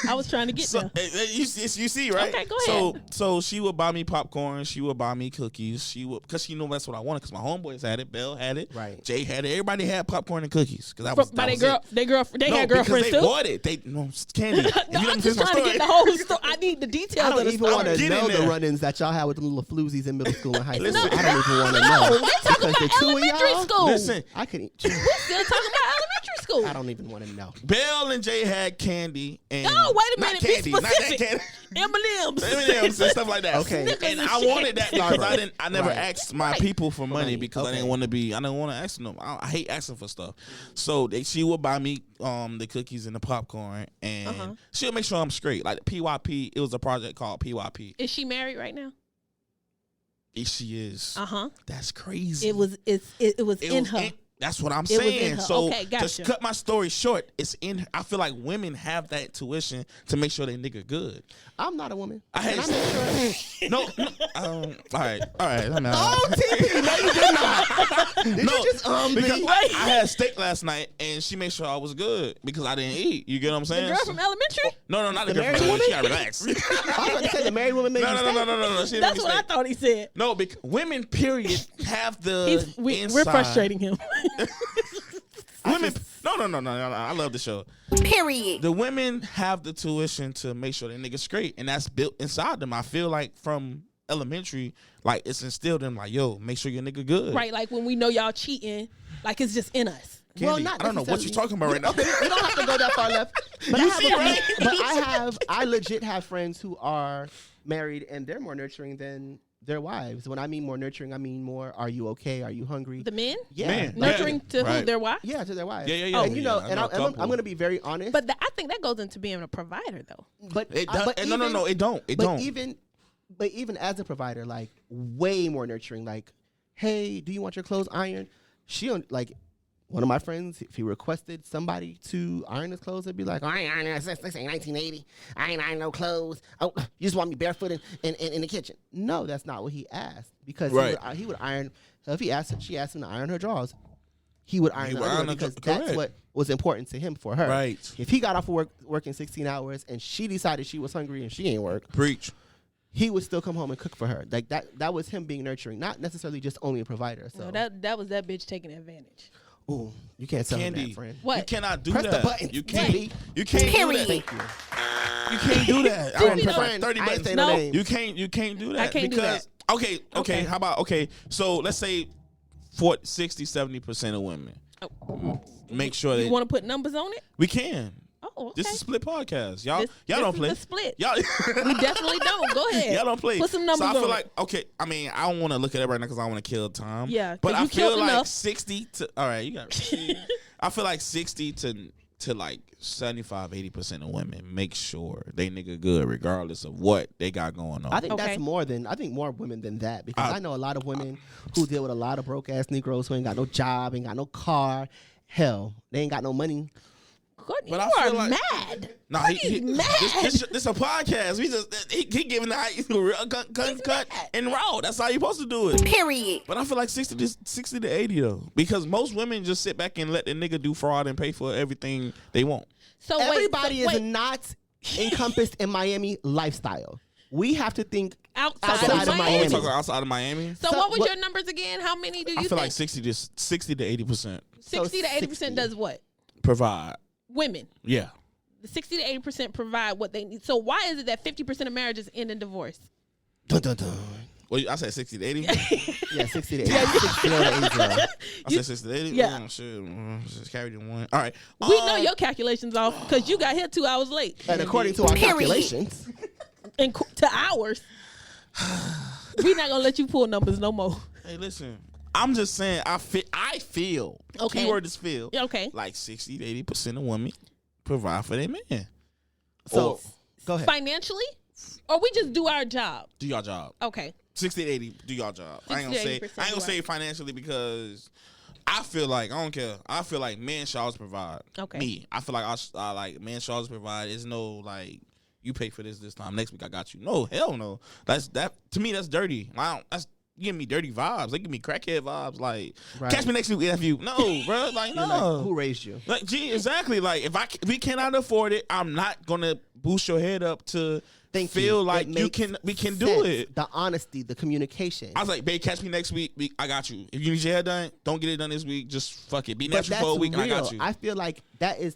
I was trying to get there. You see, right? Okay, go ahead. So she would buy me popcorn. She would buy me cookies. Because she knew that's what I wanted. Because my homeboys had it. Belle had it. Right. Jay had it. Everybody had popcorn and cookies. Because they had girlfriends too. They bought it. Candy. I'm just trying to get the whole story. I need the details. I don't even want to know the run-ins that y'all had with the little floozies in middle school and high school. Listen, I don't even want to know. We're talking about elementary school. Listen, I can eat. We're still talking about elementary school. I don't even want to know. Belle and Jay had candy and no, wait a minute. Not candy, be specific. M&M's and stuff like that. Okay, and I wanted that because I never asked my people for money because I didn't want to ask them. I hate asking for stuff. So she would buy me the cookies and the popcorn, and she'll make sure I'm straight. Like the PYP, it was a project called PYP. Is she married right now? She is. That's crazy. It was in her. That's what I'm saying. So okay, gotcha. to cut my story short, it's in. I feel like women have that intuition to make sure they nigga good. I'm not a woman. I hate no. All right. Oh, TP, no, you did not. Did you just because I had steak last night and she made sure I was good because I didn't eat. You get what I'm saying? The girl from elementary? No, not the girl from elementary. She gotta relax. I was about to say the married woman made you steak. No. That's what I thought he said. No, because women, period, have the we're frustrating him. Women, no. I love the show. Period. The women have the tuition to make sure they niggas straight, and that's built inside them. I feel like from elementary, like it's instilled in them, like, yo, make sure your nigga good. Right, like when we know y'all cheating, like it's just in us. Candy, well, not I don't know what you're talking about right now. Okay, we don't have to go that far left. But you see, right? But I legit have friends who are married and they're more nurturing than their wives. When I mean more nurturing, I mean more, are you okay? Are you hungry? The men? Yeah. Man. Nurturing to who? Their wives? Yeah, to their wives. Yeah. And I'm going to be very honest. But I think that goes into being a provider, though. But it don't. But even as a provider, like way more nurturing. Like, hey, do you want your clothes ironed? One of my friends, if he requested somebody to iron his clothes, they'd be like, I ain't ironing. This ain't 1980. I ain't ironing no clothes. Oh, you just want me barefoot in the kitchen. No, that's not what he asked. Because he would iron. So if she asked him to iron her drawers, he would iron them because that's what was important to him for her. Right. If he got off of working 16 hours and she decided she was hungry and she ain't work. Preach. He would still come home and cook for her. Like that was him being nurturing, not necessarily just only a provider. So no, that was that bitch taking advantage. Ooh, you can't tell him that, friend. What? You cannot do Press that. the button. You can't. You can't Period. do that. Thank you. You can't do that. Friend, I press 30 I ain't buttons. saying no names. You can't do that. I can't do that. Okay. How about so let's say 60, 70% of women. Make sure that you want to put numbers on it. We can. Oh, okay. This is Split Podcast. Y'all This don't play. Is a split. Y'all We definitely don't. Go ahead. Y'all don't play. Put some numbers so I feel on like I mean, I don't want to look at it right now because I want to kill time. Yeah, but I feel like enough. 60 to all right. You got. I feel like 60 to like 75-80% of women make sure they nigga good regardless of what they got going on. I think that's more women than that because I know a lot of women who deal with a lot of broke ass Negroes who ain't got no job, ain't got no car. Hell, they ain't got no money. Courtney, but you I feel are like, mad. Nah, he mad. This a podcast. We just he giving the cut and raw. That's how you supposed to do it. Period. But I feel like 60 to 80 though, because most women just sit back and let the nigga do fraud and pay for everything they want. So everybody is not encompassed in Miami lifestyle. We have to think outside of Miami. Talking outside of Miami. So what was your numbers again? How many do you think? I feel like 60 to 80%. 60 to 80% does what? Provide. Women. Yeah. The 60 to 80% provide what they need. So why is it that 50% of marriages end in divorce? Dun, dun, dun. Well, I said 60 to 80. Yeah, 60 to 80. 60 to 80. I said 60 to 80. Yeah. Oh, shit. Just carried in one. All right. We know your calculations off because you got here 2 hours late. And according to our calculations. And to ours. We're not going to let you pull numbers no more. Hey, listen. I'm just saying, I feel. Okay. Keyword is feel. Okay. Like 60 to 80% of women provide for their man. So, go ahead. Financially? Or we just do our job? Do your job. Okay. 60 to 80, do your job. I ain't gonna say financially because I feel like, I don't care. I feel like men should always provide. Okay. Me. I feel like I like men should always provide. It's no like, you pay for this time. Next week I got you. No, hell no. To me, that's dirty. You give me dirty vibes. They give me crackhead vibes. Like, catch me next week if you. No, bro. Like, no. Like, who raised you? Like, exactly. Like, if we cannot afford it, I'm not gonna boost your head up to feel like we can do it. The honesty, the communication. I was like, babe, catch me next week. I got you. If you need your hair done, don't get it done this week. Just fuck it. Be natural for a week, and I got you. I feel like that is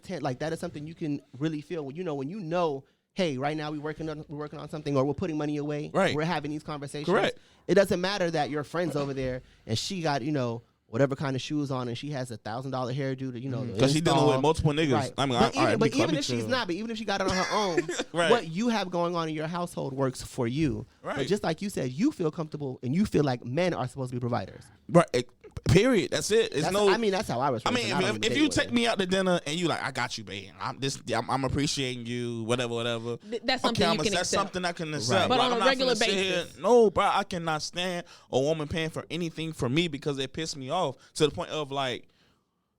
something you can really feel when you know. Hey, right now we're working on something, or we're putting money away. Right. We're having these conversations. Correct. It doesn't matter that your friend's over there and she got whatever kind of shoes on, and she has $1,000 hairdo to because she dealing with multiple niggas. Right. I mean, but even if she's not, but even if she got it on her own, right. What you have going on in your household works for you. Right. But just like you said, you feel comfortable and you feel like men are supposed to be providers. Right. Period. That's it. That's how I was. I mean, if you take me out to dinner and you like, I got you, babe. I'm appreciating you. Whatever. That's something you can accept. That's something I can accept. But on a regular basis, no, bro, I cannot stand a woman paying for anything for me because it pissed me off to the point of like,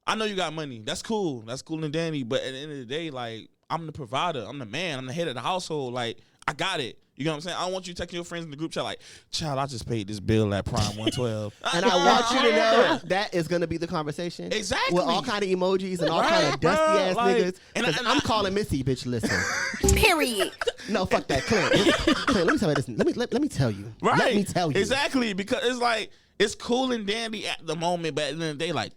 I know you got money. That's cool. That's cool and dandy. But at the end of the day, like, I'm the provider. I'm the man. I'm the head of the household. Like, I got it. You know what I'm saying? I don't want you texting your friends in the group chat like, child, I just paid this bill at Prime 112. And I want you to know that is going to be the conversation. Exactly. With all kind of emojis and all kind of dusty-ass niggas. And I'm calling Missy, bitch, listen. Period. No, fuck that. Clint, let me tell you this. Let me tell you. Right. Let me tell you. Exactly. Because it's like, it's cool and dandy at the moment, but at the end of the day, like,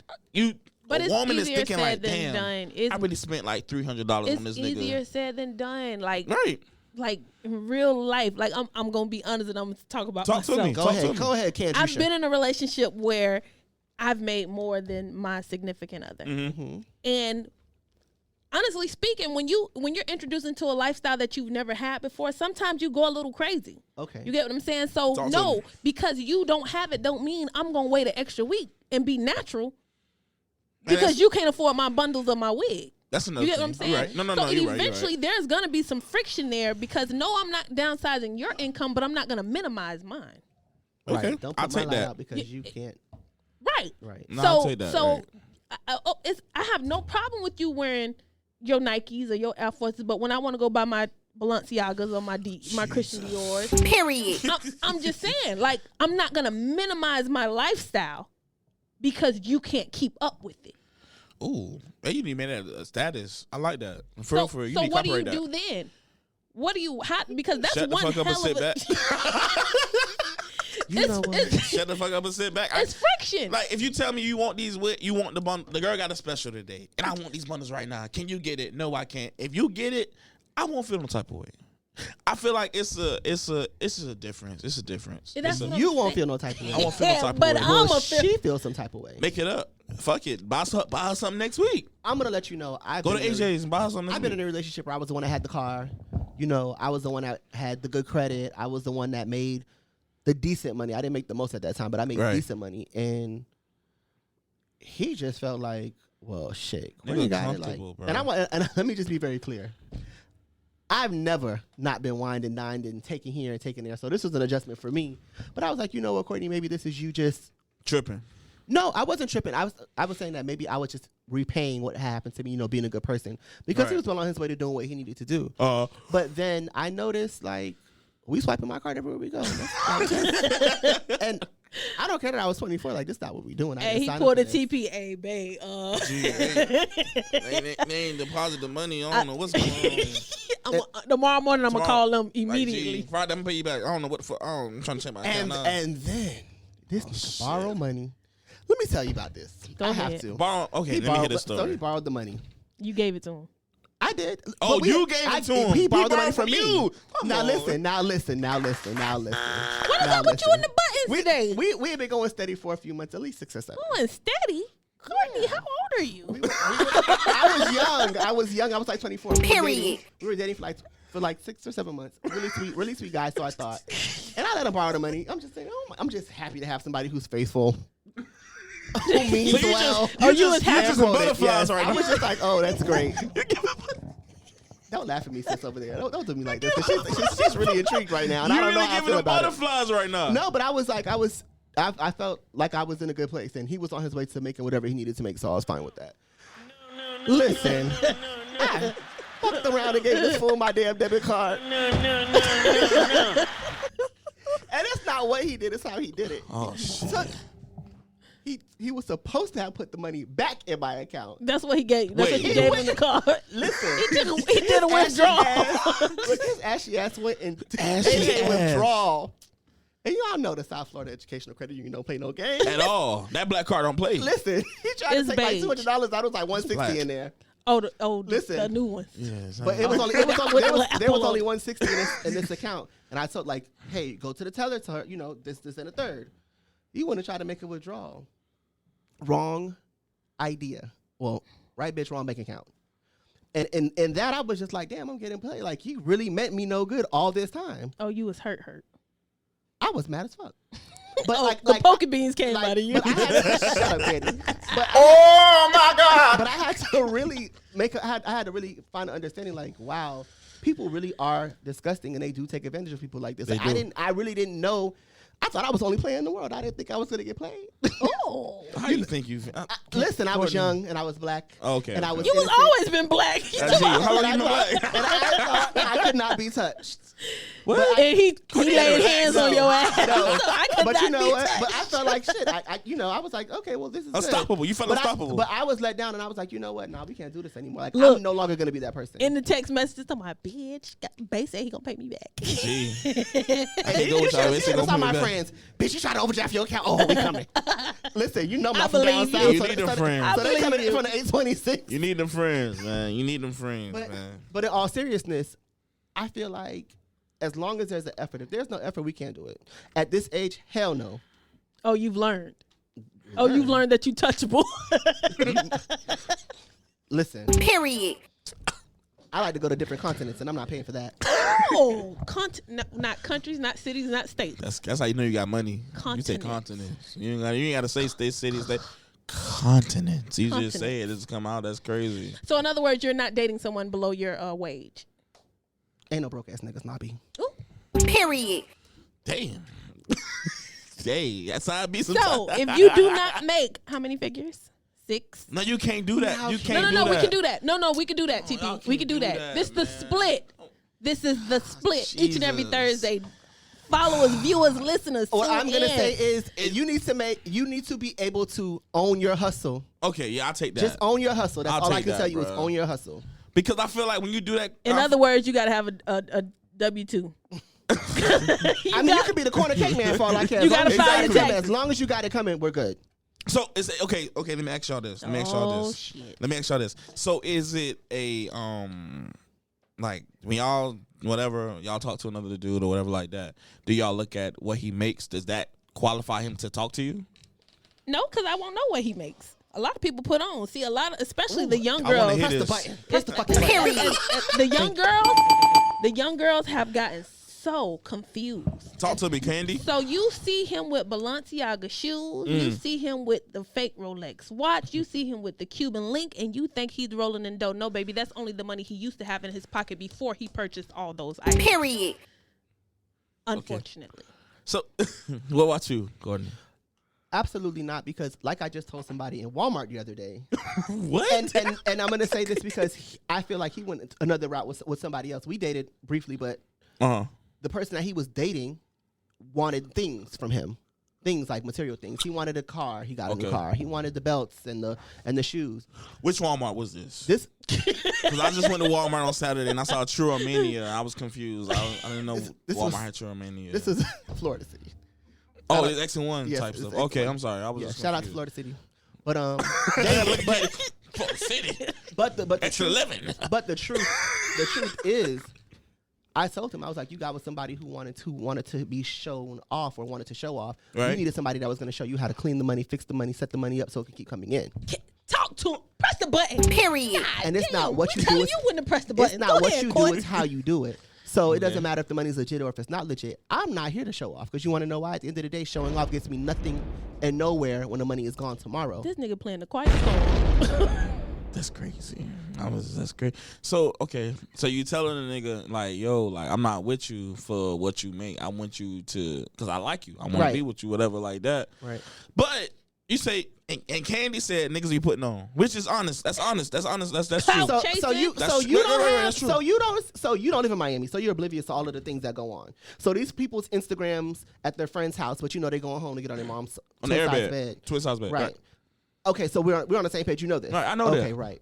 but a woman is thinking like, damn, I really spent like $300 on this nigga. It's easier said than done. Like, right. Like in real life, like I'm gonna be honest and I'm gonna talk about myself. To me. Go ahead, Kendra. I've been in a relationship where I've made more than my significant other, and honestly speaking, when you're introduced into a lifestyle that you've never had before, sometimes you go a little crazy. Okay. You get what I'm saying? So no, because you don't have it, don't mean I'm gonna wait an extra week and be natural. Because you can't afford my bundles or my wig. That's another You get thing. what I'm saying? Right. No, so you're eventually right. there's gonna be some friction there because no, I'm not downsizing your income, but I'm not gonna minimize mine. Okay. Right. Don't I'll put my take light that. out because you can't. Right. Right. No, I'll take that. So Right. I have no problem with you wearing your Nikes or your Air Forces, but when I want to go buy my Balenciagas or my Christian Dior's, Period. I'm just saying, like, I'm not gonna minimize my lifestyle because you can't keep up with it. Ooh, hey, you need made that a status. I like that. For real, you so need to what do you copyright that. do then? What do you because that's Shut the one fuck up and hell sit of a. back. You know what? Shut the fuck up and sit back. It's friction. Like, if you tell me you want these, you want the bundle. The girl got a special today, and I want these bundles right now. Can you get it? No, I can't. If you get it, I won't feel no type of way. I feel like it's a difference. It's a difference. You won't feel no type of way. I won't feel no type but of way. I'm Will a she feel some type of way? Make it up. Fuck it. Buy her something next week. I'm gonna let you know. Go to AJ's and buy her something next I've been week. in a relationship where I was the one that had the car. You know, I was the one that had the good credit. I was the one that made the decent money. I didn't make the most at that time, but I made decent money. And he just felt like, well, shit. Nigga got it, like, comfortable, bro. and let me just be very clear. I've never not been wined and dined and taken here and taken there. So this was an adjustment for me. But I was like, you know what, Courtney, maybe this is you just Tripping. No, I wasn't tripping. I was saying that maybe I was just repaying what happened to me, you know, being a good person. Because he was well on his way to doing what he needed to do. But then I noticed, like, we swiping my card everywhere we go. And I don't care that I was 24. Like, this is not what we doing. Hey, he pulled a TPA, babe. They ain't deposit the money. I don't know what's going on. Tomorrow morning, I'm going to call them immediately. Like, Friday, I'm going to pay you back. I don't know what the fuck. I'm trying to check my account now. And then, this nigga borrow money. Let me tell you about this. I have to. Okay, let me hear this story. So he borrowed the money. You gave it to him. I did. Oh, you gave it to him. He borrowed the money from me. you. Now listen. What the fuck with you in the buttons today? We have been going steady for a few months, at least 6 or 7. Going steady? Courtney, how old are you? I was young. I was like 24. Period. We were dating for like 6 or 7 months. Really sweet guy. So I thought, and I let him borrow the money. I'm just saying, I'm just happy to have somebody who's faithful. Who means well. You was happy. Just butterflies right now. I was just like, oh, that's great. Don't laugh at me, sis, over there. Don't do me like this. She's really intrigued right now, and I don't know how I feel about butterflies right now. No, but I was like, I felt like I was in a good place, and he was on his way to making whatever he needed to make, so I was fine with that. Listen, I fucked around and gave this fool my damn debit card. No. And that's not what he did; it's how he did it. Oh shit. So, he was supposed to have put the money back in my account. That's what he gave. That's what he gave him the card. Listen, he did a withdrawal. Look, his ashy ass went and did a withdrawal. And y'all know the South Florida Educational Credit Union don't play no games At all. That black card don't play. Listen, he tried to take beige. like $200 out. It was like $160 in there. Listen, the new one. Yes, But it was only there was only $160 in this account, and I told like, hey, go to the teller, tell her, you know, this and a third. You want to try to make a withdrawal? Wrong idea. Well, right, bitch, wrong bank account. And in that, I was just like, damn, I'm getting played. Like, he really meant me no good all this time. Oh, you was hurt. I was mad as fuck. But the poker beans came out of you. But I had to, shut up, Katie. Oh my God! But I had to really I had to really find an understanding. Like, wow, people really are disgusting, and they do take advantage of people like this. Like, I really didn't know. I thought I was the only player in the world. I didn't think I was gonna get played. Oh, How do you think you? Listen, I was young and I was black. Okay, and I was. You was always been black. That's you. How long you been black? And I thought I could not be touched. What? And he laid hands on your ass. No. So I could But not you know be what? touched. But I felt like shit. I was like, okay, well, this is Unstoppable. Good. You felt unstoppable. But I was let down, and I was like, you know what? No, we can't do this anymore. Like, Look, I'm no longer gonna be that person. in the text messages, I'm like, bitch, Bay said he gonna pay me back. Gee. And go with y'all. that's all my friends. Bitch, you try to overdraft your account. Oh, we coming. Listen, you know my from down believe south. you. You need them friends. So they coming in from the 826. You need them friends, man. You need them friends, man. But in all seriousness, I feel like as long as there's an effort, if there's no effort, we can't do it. At this age, hell no. Oh, you've learned. Oh, you've learned that you touchable. Listen. Period. I like to go to different continents, and I'm not paying for that. Oh, not countries, not cities, not states. That's how you know you got money. You say continents. You ain't got to say state, city, state. Continents. You just say it. It's come out. That's crazy. So in other words, you're not dating someone below your wage. Ain't no broke ass niggas, Nobby. Period. Damn. Hey, that's how it be So sometimes. if you do not make how many figures? 6. No, you can't do that. You can't do No, that. we can do that. No, we can do that, TP. We can do that. This is the split. This is the split. Each and every Thursday. Followers, viewers, listeners. What I'm gonna say is you need to be able to own your hustle. Okay, yeah, I'll take that. Just own your hustle. That's all I can tell you is bro. own your hustle. Because I feel like when you do that, In other words, you gotta have a W-2. I mean, you could be the corner cake man for all I care. You gotta file your taxes. As long as you got it coming, we're good. So it's okay. Let me ask y'all this. Let me ask y'all this. So is it a like when y'all whatever y'all talk to another dude or whatever like that? Do y'all look at what he makes? Does that qualify him to talk to you? No, because I won't know what he makes. A lot of people put on. See, especially the young girls. Press the button. Press the fucking button. Period. The young girls have gotten so confused. Talk to me, Candy. So you see him with Balenciaga shoes. You see him with the fake Rolex watch. You see him with the Cuban link, and you think he's rolling in dough. No, baby, that's only the money he used to have in his pocket before he purchased all those items. Period. Unfortunately. Okay. So, what about you, Gordon? Absolutely not, because like I just told somebody in Walmart the other day. What? And I'm gonna say this because I feel like he went another route with somebody else. We dated briefly, but the person that he was dating wanted things from him. Things like material things. He wanted a car. He got a new car. He wanted the belts and the shoes. Which Walmart was this? This Because I just went to Walmart on Saturday and I saw True Armenia. I was confused. I didn't know Walmart had True Armenia. This is Florida City. Oh, it's X and One Yes, type it's stuff. X1. Okay, I'm sorry. I was just shout out to confused. Florida City. But Florida City. but the Extra 11. But the truth is, I told him, I was like, you got with somebody who wanted to be shown off or wanted to show off. Right. You needed somebody that was going to show you how to clean the money, fix the money, set the money up so it can keep coming in. Talk to him. Press the button. Period. God And it's damn, not what you tell do. You wouldn't have pressed the button. It's not what ahead, you Courtney. do, it's how you do it. So it doesn't matter if the money's legit or if it's not legit. I'm not here to show off because you want to know why? At the end of the day, showing off gets me nothing and nowhere when the money is gone tomorrow. This nigga playing the quiet storm. That's crazy. That's great. So, okay. So you telling a nigga, like, yo, like, I'm not with you for what you make. I want you to, because I like you. I want to be with you, whatever, like that. Right. But you say, and Candy said niggas be putting on, which is honest. That's honest. That's true. So you don't live in Miami, so you're oblivious to all of the things that go on. So these people's Instagrams at their friend's house, but you know they going home to get on their mom's twin size bed. Twin size bed. Right. Okay, so we're on the same page. You know this. Right, I know that. Okay, right.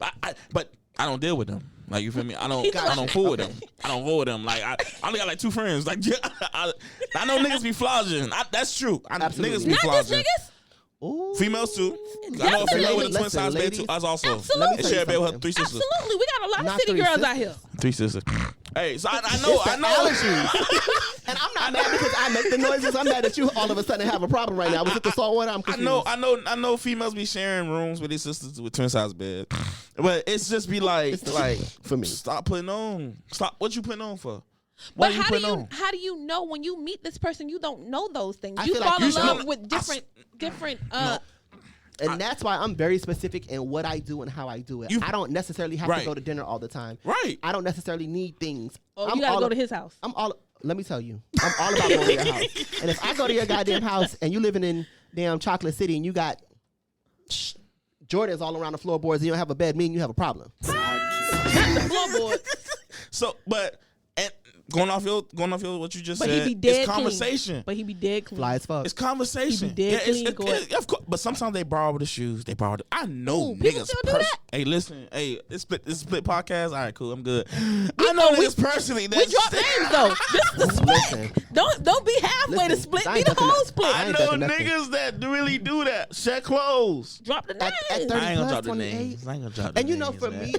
But I don't deal with them. Like, you feel me? I don't fool with them. I don't fool with them. Like, I only got like 2 friends. Like, I know niggas be flogging. That's true. Niggas be Not just flogging. niggas. Ooh. Females too. I know a female with a twin size bed too. Us also. Absolutely. And share a bed with her 3 sisters. Absolutely. We got a lot Not of city 3 girls out here. 3 sisters. Hey, so I It's know. allergies. And I'm not mad because I make the noises. I'm mad that you all of a sudden have a problem right now. Was it the salt water? I'm confused. I know females be sharing rooms with these sisters with twin size bed. But it's just be like for me. Stop putting on. Stop what you putting on for? But how do you know when you meet this person you don't know those things? I You feel fall like in you should love know. with different And that's why I'm very specific in what I do and how I do it. I don't necessarily have to go to dinner all the time. Right. I don't necessarily need things. Oh, you gotta go to his house. Let me tell you, I'm all about going to your house. And if I go to your goddamn house and you living in damn Chocolate City and you got Jordans all around the floorboards and you don't have a bed, me and you have a problem. The floorboard. So, but going off your what you just But said, he be dead it's conversation. Clean. But he be dead clean. Fly as fuck. It's conversation. He be dead clean, of course. But sometimes they borrow the shoes. They borrow. I know Ooh, people niggas. still do that? Hey, listen. Hey, this split podcast. All right, cool. I'm good. I know niggas personally. We drop names though. This is the split. Listen. Don't be halfway to split. I Be ain't the ducking whole that. split. I ain't know ducking nothing. niggas that really do that. Shed clothes. Drop the names. At 30 I ain't gonna plus, drop the 28. names. I ain't gonna drop the And you know, names, for man. me,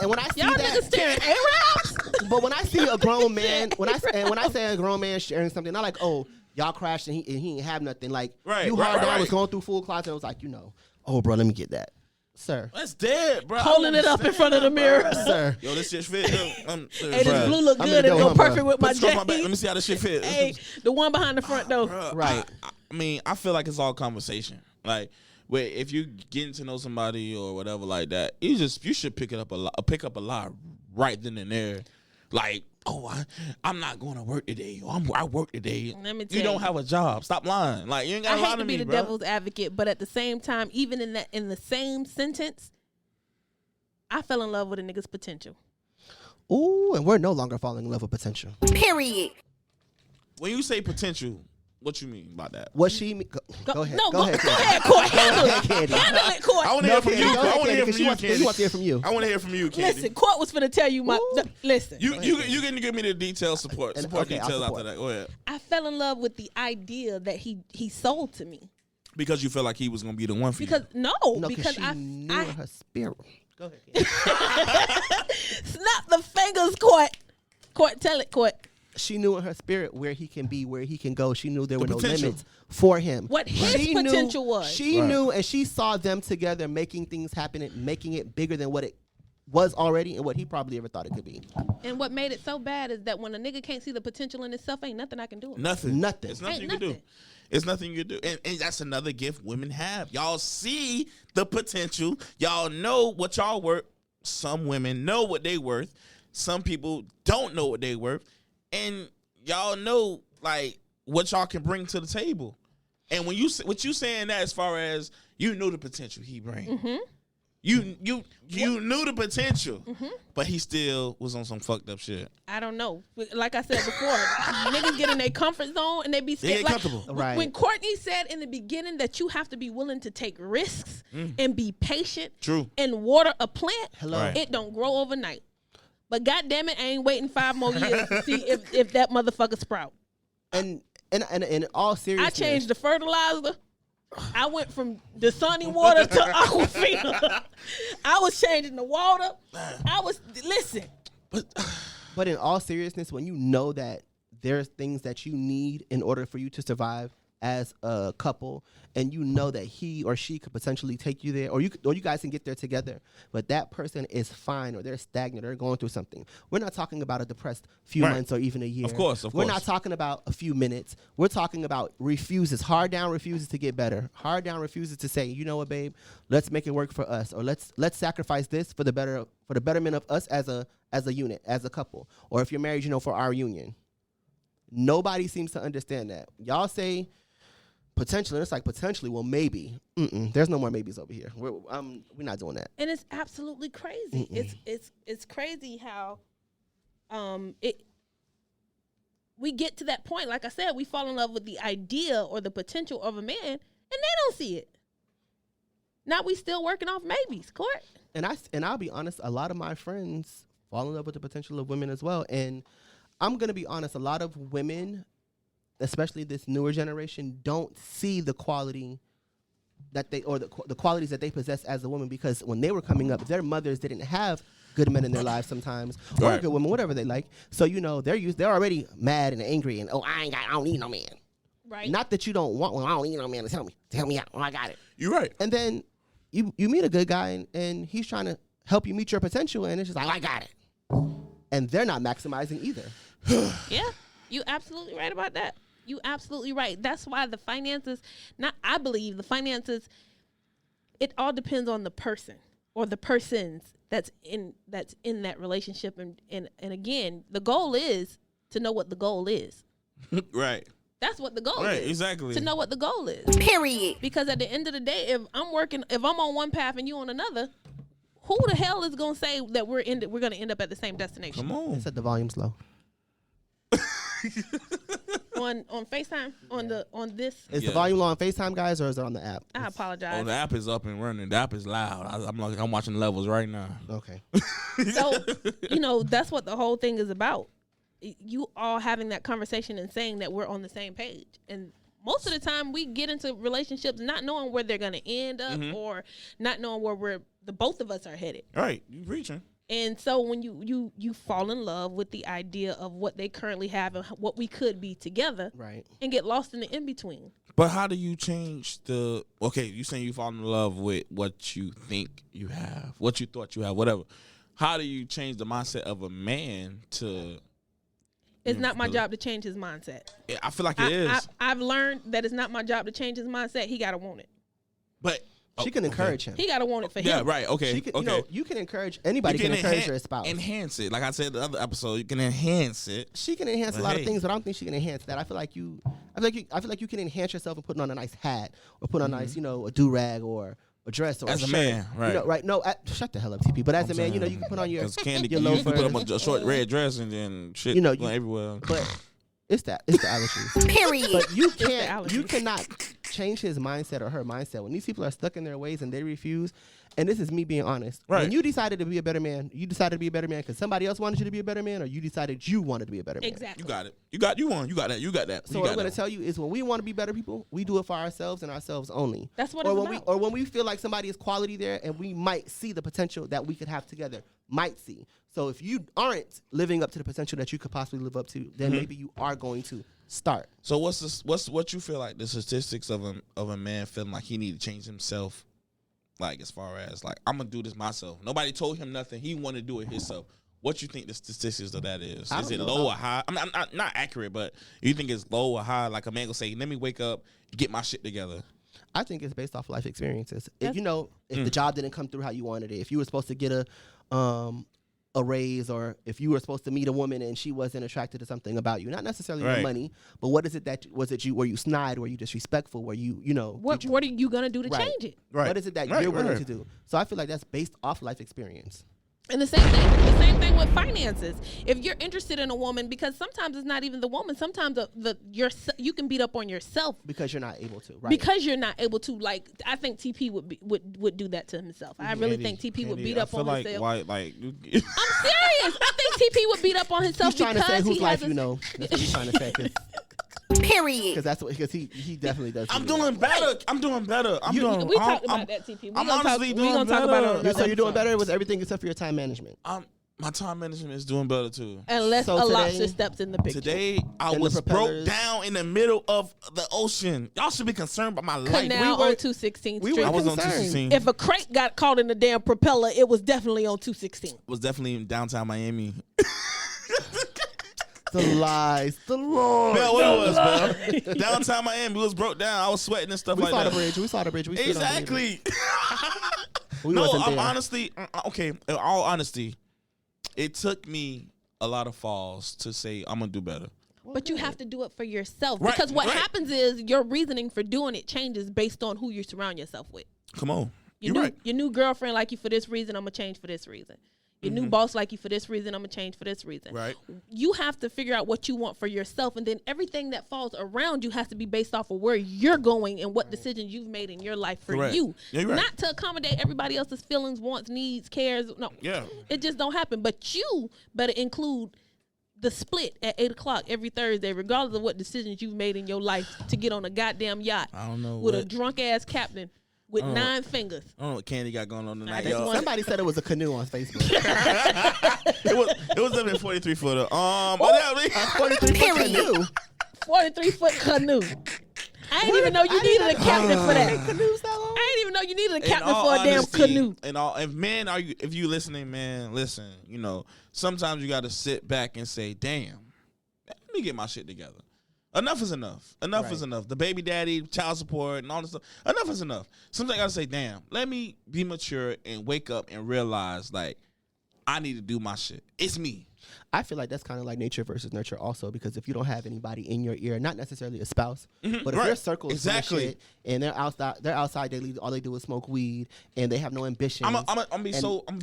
when I see Y'all that, niggas staring Arabs. but when I see a grown man, when I say a grown man sharing something, not like, oh, y'all crashed and he ain't have nothing. Like, Right, you hard down right. was going through full closet and was like, oh, bro, let me get that. Sir. That's dead, bro. Holding it up in front of the mirror. Sir. Yo, this shit fit. Hey, this blue look good. It go perfect with my jacket. Let me see how this shit fit. Hey, the one behind the front though. Right. I mean, I feel like it's all conversation. Like, where if you getting to know somebody or whatever like that, you should pick up a lot right then and there. Like, I'm not going to work today. I work today. Let me tell you don't have a job. Stop lying. Like, you ain't got to lie to me, I hate to be the devil's advocate, but at the same time, even in the same sentence, I fell in love with a nigga's potential. Ooh, and we're no longer falling in love with potential. Period. When you say potential, what you mean by that? What she mean? Go ahead. No, go ahead, Court. Handle it, Candy. Handle it, Court. I want to hear from you. I want to hear from you, Candy. She wants to hear from you. I want to hear from you, Candy. Listen, Court was finna tell you listen. You can give me the details, support details after that. Go ahead. I fell in love with the idea that he sold to me. Because you felt like he was gonna be the one for you. Because she knew her spirit. Go ahead. Snap the fingers, Court. Court, tell it, Court. She knew in her spirit where he can be, where he can go. She knew there were no potential. limits for him. What his potential was. She knew, and she saw them together making things happen and making it bigger than what it was already and what he probably ever thought it could be. And what made it so bad is that when a nigga can't see the potential in himself, ain't nothing I can do. Nothing. It's nothing you can do. It's nothing you can do. And that's another gift women have. Y'all see the potential. Y'all know what y'all worth. Some women know what they worth. Some people don't know what they worth. And y'all know like what y'all can bring to the table. And when you saying that as far as you knew the potential he bring. Mm-hmm. You knew the potential, but he still was on some fucked up shit. I don't know. Like I said before, niggas get in their comfort zone and they be scared. They get comfortable. Right. When Courtney said in the beginning that you have to be willing to take risks and be patient and water a plant, it don't grow overnight. But goddamn it, I ain't waiting 5 more years to see if that motherfucker sprout. And in all seriousness, I changed the fertilizer. I went from the sunny water to Aquafina. I was changing the water. But in all seriousness, when you know that there's things that you need in order for you to survive as a couple, and you know that he or she could potentially take you there, or you guys can get there together, but that person is fine or they're stagnant or they're going through something. We're not talking about a depressed few months or even a year. Of course. We're not talking about a few minutes. We're talking about hard down refuses to get better. Hard down refuses to say, you know what, babe, let's make it work for us, or let's sacrifice this for the betterment of us as a unit, as a couple, or if you're married, for our union. Nobody seems to understand that. Y'all say potentially, and it's like potentially, well, maybe. There's no more maybes over here. We're not doing that. And it's absolutely crazy. It's crazy how we get to that point. Like I said, we fall in love with the idea or the potential of a man, and they don't see it. Now we still working off maybes, Court. And I'll be honest, a lot of my friends fall in love with the potential of women as well. And I'm gonna be honest, a lot of women, especially this newer generation, don't see the quality that the qualities that they possess as a woman, because when they were coming up, their mothers didn't have good men in their lives sometimes, or good women, whatever they like. So they're already mad and angry and I don't need no man. Right. Not that you don't want one. I don't need no man to tell me out. I got it. You're right. And then you meet a good guy and he's trying to help you meet your potential, and it's just like, I got it. And they're not maximizing either. Yeah, you absolutely right about that. You absolutely right. That's why the finances, I believe the finances, it all depends on the person or the persons that's in that relationship. And again, the goal is to know what the goal is. Right. That's what the goal is. Right, exactly. To know what the goal is. Period. Because at the end of the day, if I'm on one path and you on another, who the hell is gonna say that we're gonna end up at the same destination? Come on. They said the volume's low. on FaceTime on this. Is the volume low on FaceTime, guys, or is it on the app? I apologize. Oh, the app is up and running. The app is loud. I'm watching levels right now. Okay. So that's what the whole thing is about. You all having that conversation and saying that we're on the same page. And most of the time we get into relationships not knowing where they're going to end up or not knowing where the both of us are headed. All right, you reaching. And so when you fall in love with the idea of what they currently have and what we could be together, right, and get lost in the in-between. But how do you change the? Okay, you saying you fall in love with what you think you have, what you thought you have, whatever. How do you change the mindset of a man to? It's not my job to change his mindset. I feel like it is. I've learned that it's not my job to change his mindset. He gotta want it. But she can encourage him. He gotta want it for him. Yeah, right. Okay. She can, you can encourage anybody. Can encourage your spouse. Enhance it. Like I said in the other episode, you can enhance it. She can enhance a lot of things, but I don't think she can enhance that. I feel like you can enhance yourself and putting on a nice hat or put on a nice, a do rag or a dress or as a shirt. Man, right? Right? No, shut the hell up, TP. But as a man, you can put on your Candy. your You loafers. can put on a short red dress and then shit. Everywhere. But it's the allergies. Period. But you cannot change his mindset or her mindset when these people are stuck in their ways and they refuse. And this is me being honest. Right. When you decided to be a better man, you decided to be a better man because somebody else wanted you to be a better man, or you decided you wanted to be a better man. Exactly. You got it. You got that. You got that. So what I'm going to tell you is when we want to be better people, we do it for ourselves and ourselves only. That's what it's about. Or when we feel like somebody is quality there and we might see the potential that we could have together, might see. So if you aren't living up to the potential that you could possibly live up to, then maybe you are going to start. So what you feel like the statistics of a man feeling like he need to change himself, like as far as like I'm gonna do this myself. Nobody told him nothing. He want to do it himself. What you think the statistics of that is? Is it low or high? I mean, I'm not accurate, but you think it's low or high? Like a man gonna say, "Let me wake up, get my shit together." I think it's based off life experiences. If the job didn't come through how you wanted it, if you were supposed to get a raise, or if you were supposed to meet a woman and she wasn't attracted to something about you, not necessarily the money, but what is it that were you snide, were you disrespectful, were you what are you gonna do to change it? Right. What is it that you're willing to do? So I feel like that's based off life experience. And the same thing with finances. If you're interested in a woman, because sometimes it's not even the woman. Sometimes you can beat up on yourself because you're not able to. Right. Because you're not able to. Like I think TP would do that to himself. I really think TP would beat up on himself. I'm serious. I think TP would beat up on himself. He's trying to say whose life you know. That's what he's trying to say. Period. Because he definitely does. I'm doing better. We talked about that, TP. I'm honestly doing better. Talk about it. So you're doing better with everything except for your time management. My time management is doing better too. Unless a lobster steps in the picture. Today I was broke down in the middle of the ocean. Y'all should be concerned about my life. Canal on 216th Street. I was on 216. If a crate got caught in the damn propeller, it was definitely on 216. It was definitely in downtown Miami. The lies, the Lord. Yeah, what it was, bro. Downtown Miami was broke down. I was sweating and stuff like that. We saw the bridge. Exactly. No, I'm honestly, okay, in all honesty, it took me a lot of falls to say I'm going to do better. But you have to do it for yourself. Right, because what happens is your reasoning for doing it changes based on who you surround yourself with. Come on. Your new girlfriend like you for this reason, I'm going to change for this reason. Your new boss like you for this reason, I'm going to change for this reason. Right. You have to figure out what you want for yourself, and then everything that falls around you has to be based off of where you're going and what decisions you've made in your life for you. Yeah, you're right. Not to accommodate everybody else's feelings, wants, needs, cares. No. Yeah. It just don't happen. But you better include the split at 8 o'clock every Thursday, regardless of what decisions you've made in your life to get on a goddamn yacht with a drunk-ass captain. With 9 fingers. I don't know what Candy got going on tonight. Somebody said it was a canoe on Facebook. it was up in 43-footer. 43-foot canoe. 43-foot canoe. I didn't even know you needed a captain for that. Canoes that long? I didn't even know you needed a captain for a damn canoe. And if you listening, man, listen. Sometimes you got to sit back and say, "Damn, let me get my shit together." Enough is enough. Enough is enough. The baby daddy, child support, and all this stuff. Enough is enough. Sometimes I gotta say, damn, let me be mature and wake up and realize, like, I need to do my shit. It's me. I feel like that's kind of like nature versus nurture also, because if you don't have anybody in your ear, not necessarily a spouse, but if your circle is shit and they're outside, all they do is smoke weed and they have no ambition. I'm gonna be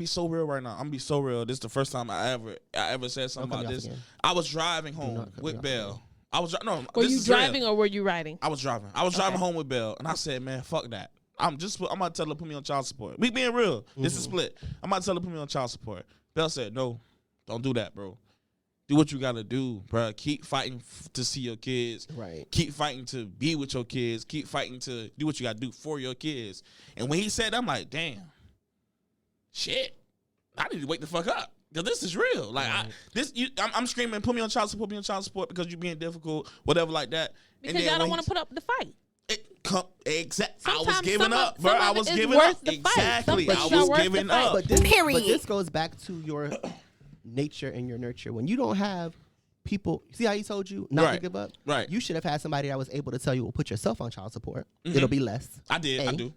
so real right now. I'm gonna be so real. This is the first time I ever said something about this. Again. I was driving home with Belle. Were you driving or were you riding? I was driving. I was driving home with Belle, and I said, "Man, fuck that. I'm about to tell her to put me on child support. We being real. This is split. I'm about to tell her to put me on child support." Belle said, "No, don't do that, bro. Do what you gotta do, bro. Keep fighting to see your kids. Right. Keep fighting to be with your kids. Keep fighting to do what you gotta do for your kids." And when he said, I'm like, "Damn, shit. I need to wake the fuck up." Because this is real. Like, I'm screaming, put me on child support because you're being difficult, whatever like that. Because y'all don't want to put up the fight. I was giving up, bro. I was giving up. Exactly. I was giving up. But this goes back to your nature and your nurture. When you don't have people, see how he told you not to give up? Right. You should have had somebody that was able to tell you, well, put yourself on child support. It'll be less. I do.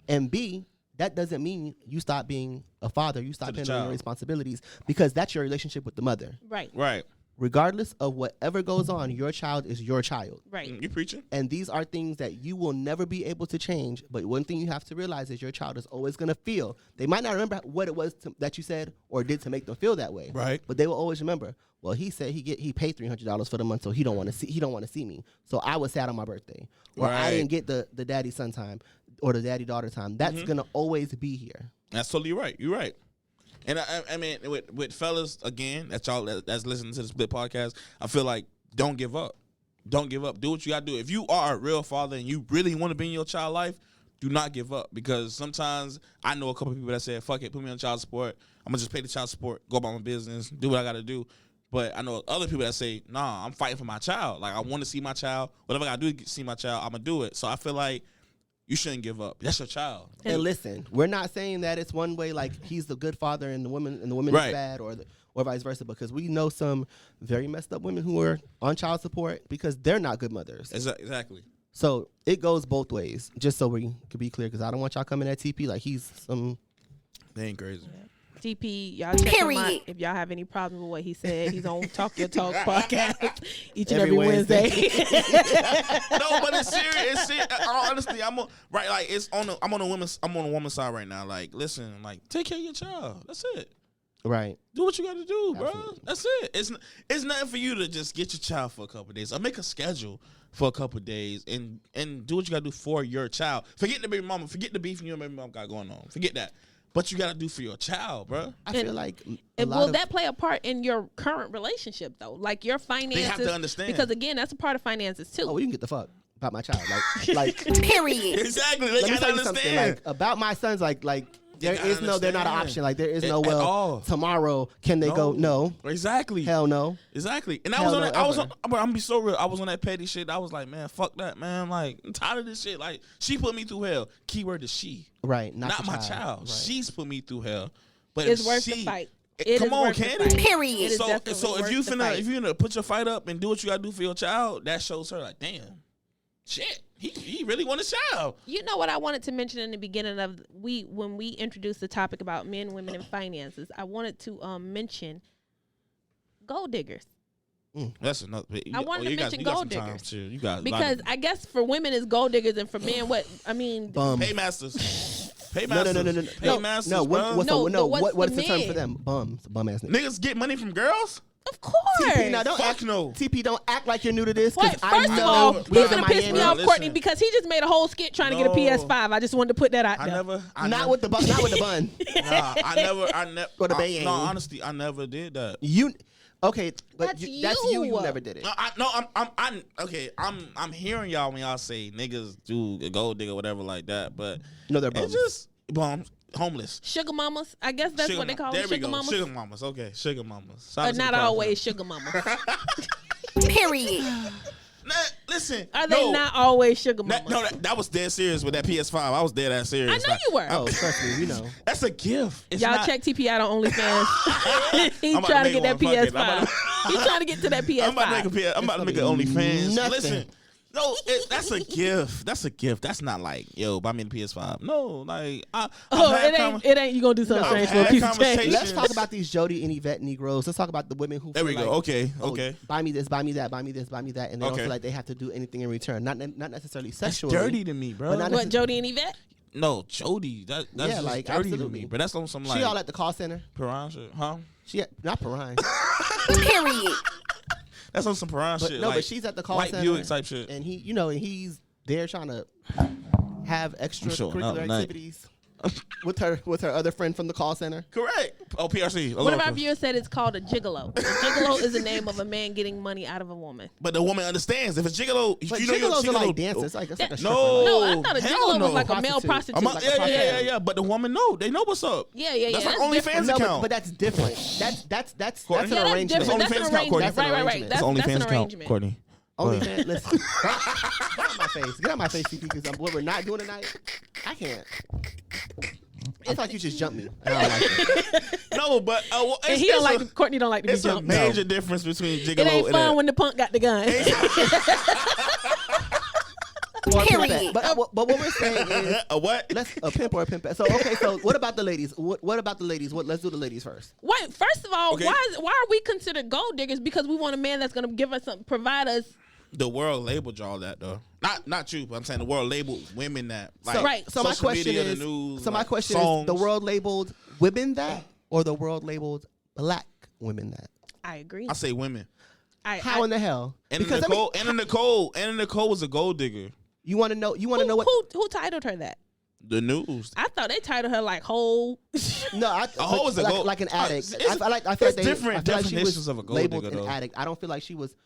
And B, that doesn't mean you stop being a father. You stop handling your responsibilities because that's your relationship with the mother. Right. Regardless of whatever goes on, your child is your child. Right. You preaching? And these are things that you will never be able to change. But one thing you have to realize is your child is always going to feel. They might not remember what it was that you said or did to make them feel that way. Right. But they will always remember. Well, he said he paid $300 for the month, so he don't want to see me. So I was sad on my birthday, or I didn't get the daddy son time or the daddy daughter time. That's gonna always be here. That's totally right. You're right. And I mean, with fellas, again, that's listening to the Split podcast, I feel like don't give up. Don't give up. Do what you got to do. If you are a real father and you really want to be in your child life, do not give up. Because sometimes I know a couple of people that said, fuck it, put me on child support. I'm going to just pay the child support, go about my business, do what I got to do. But I know other people that say, nah, I'm fighting for my child. Like, I want to see my child. Whatever I got to do to see my child, I'm going to do it. So I feel like you shouldn't give up. That's your child. And listen, we're not saying that it's one way, like he's the good father and the woman is bad, or vice versa. Because we know some very messed up women who are on child support because they're not good mothers. Exactly. So it goes both ways. Just so we can be clear, because I don't want y'all coming at TP like he's some. They ain't crazy. Yeah. TP, y'all check him out if y'all have any problem with what he said. He's on Talk Your Talk podcast each and every Wednesday. No, but it's serious. Honestly, I'm on the woman's side right now. Like, listen, like, take care of your child. That's it. Right. Do what you got to do, bro. Absolutely. That's it. It's nothing for you to just get your child for a couple of days. Or make a schedule for a couple of days and do what you got to do for your child. Forget the baby mama. Forget the beef you and baby mama got going on. Forget that. But you got to do for your child, bro. I feel like will that play a part in your current relationship, though? Like your finances? They have to understand. Because, again, that's a part of finances, too. Oh, you can get the fuck about my child. Like period. Exactly. They got to understand. Like, about my sons, like they're not an option. Like, there is no, tomorrow, can they go? No. Exactly. Hell no. Exactly. And I'm gonna be so real. I was on that petty shit. I was like, man, fuck that, man. Like, I'm tired of this shit. Like, she put me through hell. Keyword is she. Right. Not my child. Right. She's put me through hell. But it's worth the fight. Come on, Candy. Period. So if you finna put your fight up and do what you gotta do for your child, that shows her like, damn, shit. He really want a child. You know what I wanted to mention in the beginning of when we introduced the topic about men, women, and finances. I wanted to mention gold diggers. That's another. I wanted to mention gold diggers. You got because I guess for women it's gold diggers and for men paymasters. Paymasters. No. Paymasters. No. What's the term men? for them? Bums ass niggas. Niggas get money from girls. Of course. TP, now TP, don't act like you're new to this. First of all, he's gonna piss me off, Courtney, because he just made a whole skit trying to get a PS5. I just wanted to put that out there. Not with the bun. Nah, I never. Or the bang. No, honestly, I never did that. Okay, but that's you. You never did it. I'm hearing y'all when y'all say niggas do a gold digger or whatever like that, but no, they're bums. It's just bums. Homeless. Sugar mamas. I guess that's what they call them. Sugar mamas. Sugar mamas. Okay. Sugar mamas. But not always sugar mamas. Period. Now, listen. Are they not always sugar mamas? That was dead serious with that PS5. I was dead that serious. I know you were. Oh, trust me, you know. That's a gift. Y'all check TP out on OnlyFans. He's trying to get that PS5. He's trying to get to that PS5. I'm about to make an OnlyFans. Nothing. Listen. No, that's a gift. That's a gift. That's not like, yo, buy me the PS5. No, like, it ain't you gonna do something strange for a piece of change. Let's talk about these Jody and Yvette Negroes. Let's talk about the women who. There we go. Okay. Buy me this, buy me that, buy me this, buy me that, and they don't feel like they have to do anything in return. Not necessarily sexually. That's dirty to me, bro. What, Jody and Yvette? No, Jody. That's just like dirty to me. But that's on some like. She all at the call center. Piranha shit, huh? Not Piranha. Period. That's on some piranha shit. No, but she's at the call center. Buick type shit. And he's there trying to have extracurricular activities with her other friend from the call center. Correct. Oh, PRC. One of our viewers said it's called a gigolo. A gigolo is the name of a man getting money out of a woman. But the woman understands. If it's gigolo, but gigolos are like dancers. It's like a stripper. No, I thought a gigolo was like a male prostitute. Yeah. But the woman know. They know what's up. Yeah. That's like OnlyFans account. But that's different. That's an arrangement. That's OnlyFans account, Courtney. Right. That's an arrangement. Courtney. OnlyFans, listen. Get out my face. Get out my face, CP, because what we're not doing tonight, I can't. I thought you just jumped me. I don't like it. No, but and he don't like Courtney don't like to be jumped. It's a major difference between Gigolo and it ain't fun when the punk got the gun. Period. But what we're saying is a what? A pimp or a pimp. So okay, so what about the ladies? What about the ladies? Let's do the ladies first. Wait, first of all, why are we considered gold diggers? Because we want a man that's going to give us provide us. The world labeled y'all that though. Not you, but I'm saying the world labeled women that. Like, So my question media, is. the news, so my like, question songs. is: the world labeled women that, or the world labeled black women that? I agree. I say women. How in the hell? Anna Nicole was a gold digger. You want to know? What? Who titled her that? The news. I thought they titled her like whole. No, a hoe is a gold. Like an addict. I feel like different definitions of a gold digger. An addict. I don't feel like she was,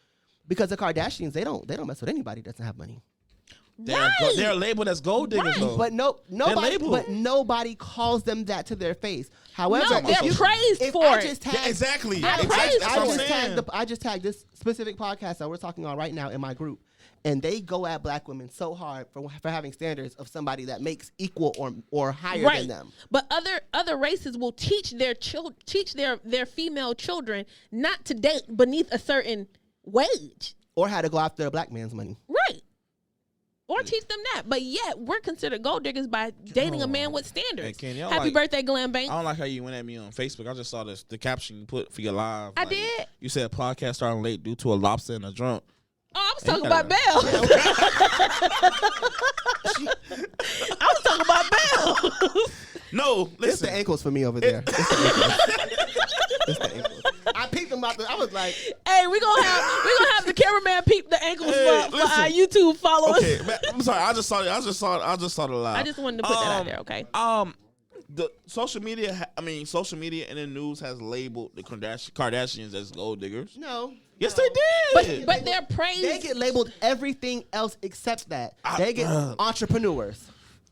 because the Kardashians they don't mess with anybody that doesn't have money. They're labeled as gold diggers though. But nobody calls them that to their face. However, they're praised for it. Exactly. I just tagged this specific podcast that we're talking on right now in my group, and they go at black women so hard for having standards of somebody that makes equal or higher than them. But other races will teach their female children not to date beneath a certain wage, or how to go after a black man's money. Right. Or teach them that. But yet, we're considered gold diggers by dating a man with standards. Hey, Happy birthday, Glenn Banks. I don't like how you went at me on Facebook. I just saw the caption you put for your live. I did. You said podcast starting late due to a lobster and a drunk. Oh, I was talking about Belle. I was talking about Belle. No, listen. It's the ankles for me over there. It's the ankles. I peeped them out. I was like, "Hey, we gonna have the cameraman peep the ankles for our YouTube followers." Okay, I'm sorry. I just saw the live. I just wanted to put that out there. Okay. The social media and the news has labeled the Kardashians as gold diggers. No. Yes, they did. But they're praised. They get labeled everything else except that. They get entrepreneurs.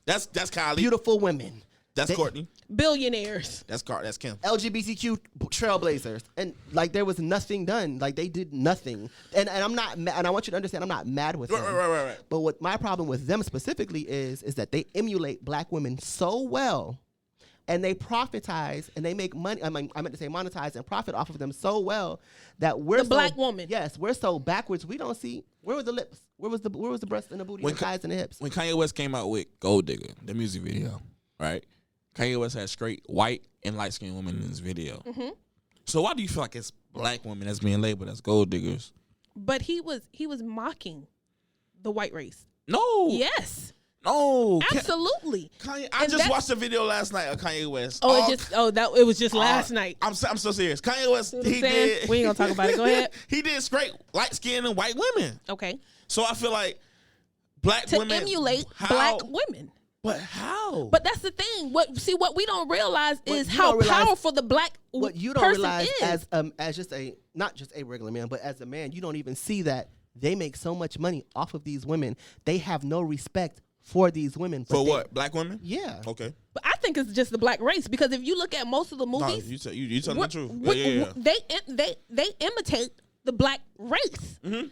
That's Kylie. Beautiful women. That's Courtney. Billionaires. That's Kim. LGBTQ trailblazers, and like there was nothing done. Like they did nothing, and I'm not. And I want you to understand, I'm not mad with them. Right. But what my problem with them specifically is that they emulate black women so well, and they profitize and they make money. I meant to say monetize and profit off of them so well that we're black woman. Yes, we're so backwards. We don't see where were the lips, where was the breast and the booty, and the thighs and the hips. When Kanye West came out with Gold Digger, the music video, right? Kanye West had straight white and light skinned women in his video. Mm-hmm. So why do you feel like it's black women that's being labeled as gold diggers? But he was mocking the white race. No. Yes. No. Absolutely. Kanye, I just watched a video last night of Kanye West. It was just last night. I'm so serious. Kanye West, we ain't gonna talk about it. Go ahead. He did straight light skinned and white women. Okay. So I feel like black women emulate black women. But how? But that's the thing. What we don't realize is how powerful the black what you don't person realize is. as just not just a regular man, but as a man, you don't even see that they make so much money off of these women. They have no respect for these women. For what? Black women? Yeah. Okay. But I think it's just the black race, because if you look at most of the movies, no, you telling the truth. Yeah. They imitate the black race. Mm-hmm.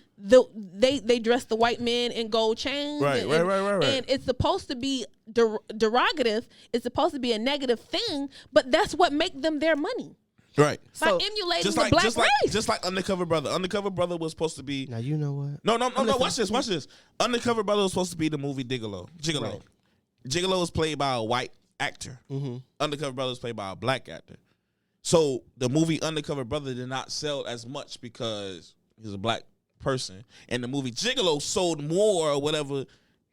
They dress the white men in gold chains. Right. And it's supposed to be derogative. It's supposed to be a negative thing, but that's what make them their money. Right. By emulating the black race. Just like Undercover Brother. Undercover Brother was supposed to be. Now you know what? No. Watch this. Undercover Brother was supposed to be the movie Gigolo. Right. Gigolo was played by a white actor. Mm-hmm. Undercover Brother was played by a black actor. So the movie Undercover Brother did not sell as much because he's a black person, and the movie Gigolo sold more or whatever,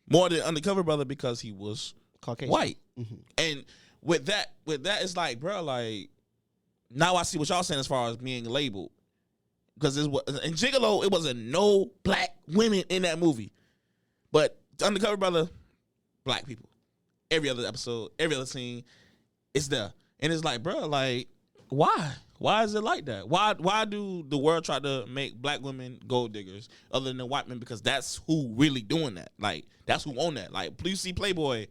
more than Undercover Brother because he was Caucasian, white. Mm-hmm. And with that, it's like, bro, like now I see what y'all saying as far as being labeled, because in Gigolo it wasn't no black women in that movie, but Undercover Brother, black people. Every other episode, every other scene, it's there, and it's like, bro, like. Why? Why is it like that? Why do the world try to make black women gold diggers other than white men? Because that's who really doing that. Like, that's who own that. Like, please see Playboy.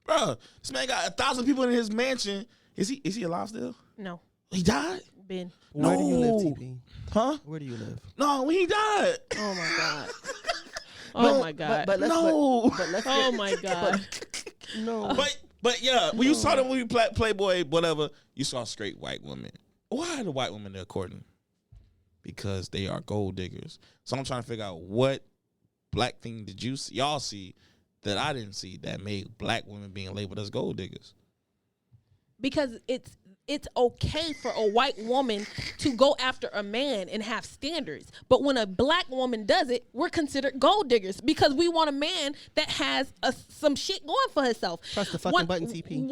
Bro, this man got 1,000 people in his mansion. Is he alive still? No. He died? Ben. Where do you live, TP? Huh? Where do you live? No, he died. Oh my God. Oh my God. But let's, No. But let's Oh my God. no. But yeah, when you saw the movie Playboy, whatever, you saw straight white women. Why are the white women there courting? Because they are gold diggers. So I'm trying to figure out what black thing did y'all see that I didn't see that made black women being labeled as gold diggers? Because it's okay for a white woman to go after a man and have standards. But when a black woman does it, we're considered gold diggers because we want a man that has some shit going for herself. Press the fucking button, TP.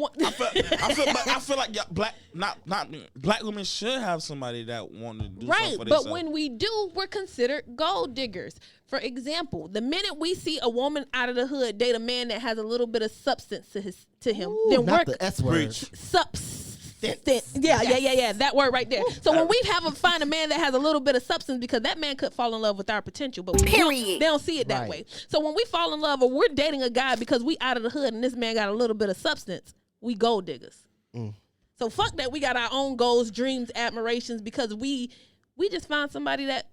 I feel like black women should have somebody that want to do something right, for but themselves. when we do, we're considered gold diggers. For example, the minute we see a woman out of the hood date a man that has a little bit of substance to him, Ooh, then not we're the S word. substance. Yeah. That word right there. So when we find a man that has a little bit of substance, because that man could fall in love with our potential, but they don't see it that way. So when we fall in love or we're dating a guy because we out of the hood and this man got a little bit of substance, we gold diggers. So fuck that we got our own goals, dreams, admirations because we just found somebody that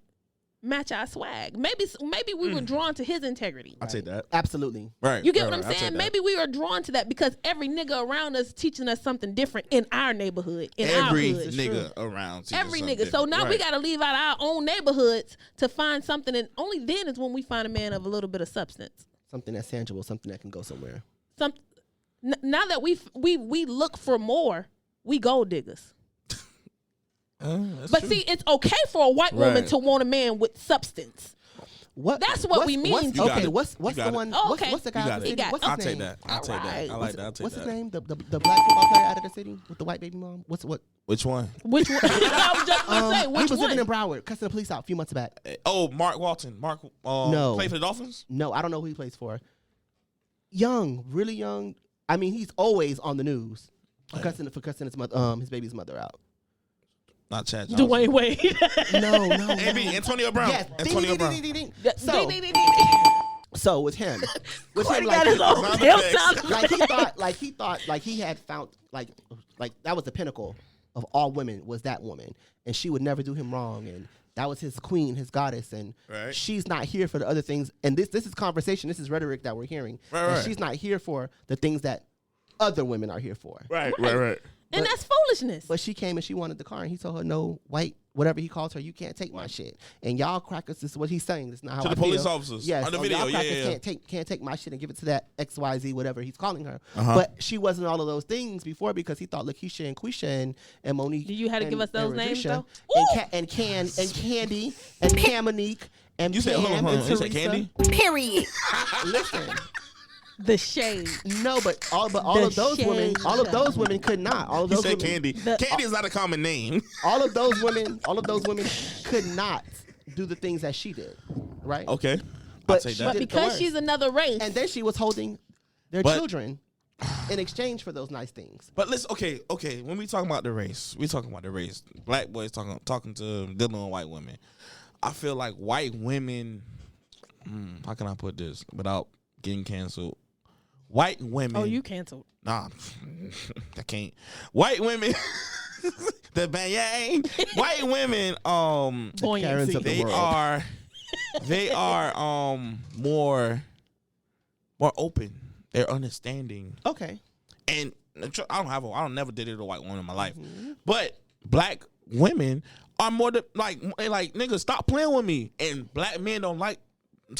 match our swag. Maybe we were drawn to his integrity. I'll take that. Absolutely. Right. You get what I'm saying? Maybe we were drawn to that because every nigga around us teaching us something different in our neighborhood, in every our hood. nigga around. Every nigga. So now we got to leave out our own neighborhoods to find something, and only then is when we find a man of a little bit of substance. Something that's tangible, something that can go somewhere. Now that we look for more, we gold diggers. But true. See, it's okay for a white woman to want a man with substance. That's what we mean. What's the one? What's the guy out of the city? What's his name? I'll take that. I like that. What's his name? The black football player out of the city with the white baby mom. Which one? Which one? I was just gonna say, which he was one? living in Broward, cussing the police out a few months back. Oh, Mark Walton. No, played for the Dolphins. No, I don't know who he plays for. Young, really young. I mean, he's always on the news for cussing his baby's mother out. Not Chad Johnson. Dwayne Wade. No. Antonio Brown. Yes. Antonio Brown. So with him, he thought he had found like that was the pinnacle of all women was that woman, and she would never do him wrong, and that was his queen, his goddess, and she's not here for the other things. And this is conversation, this is rhetoric that we're hearing. And she's not here for the things that other women are here for. Right. And that's foolishness. But she came and she wanted the car, and he told her, no, white, whatever he calls her, you can't take my shit. And y'all crackers, this is what he's saying. This is not how to the police officers. Yes, on the video. Y'all crackers can't take my shit and give it to that XYZ, whatever he's calling her. But she wasn't all of those things before because he thought Lakeisha and Quisha and Monique. You had to give us those names, though? And Candy and Camonique and you said, Pam and Teresa. You said Candy? Period. Listen. The shade. No, but all of those women could not. All of those women, Candy. Candy is not a common name. all of those women could not do the things that she did. Right? Okay. But because she's another race. And then she was holding their children in exchange for those nice things. But listen, okay. When we talking about the race, Black boys talking to dealing with white women. I feel like white women. How can I put this without getting canceled? White women. Oh, you canceled. Nah, I can't. White women. The bang. White women. Karens of the world. They are more open. They're understanding. Okay. And I never dated a white woman in my life, but black women are more like nigga, stop playing with me. And black men don't like.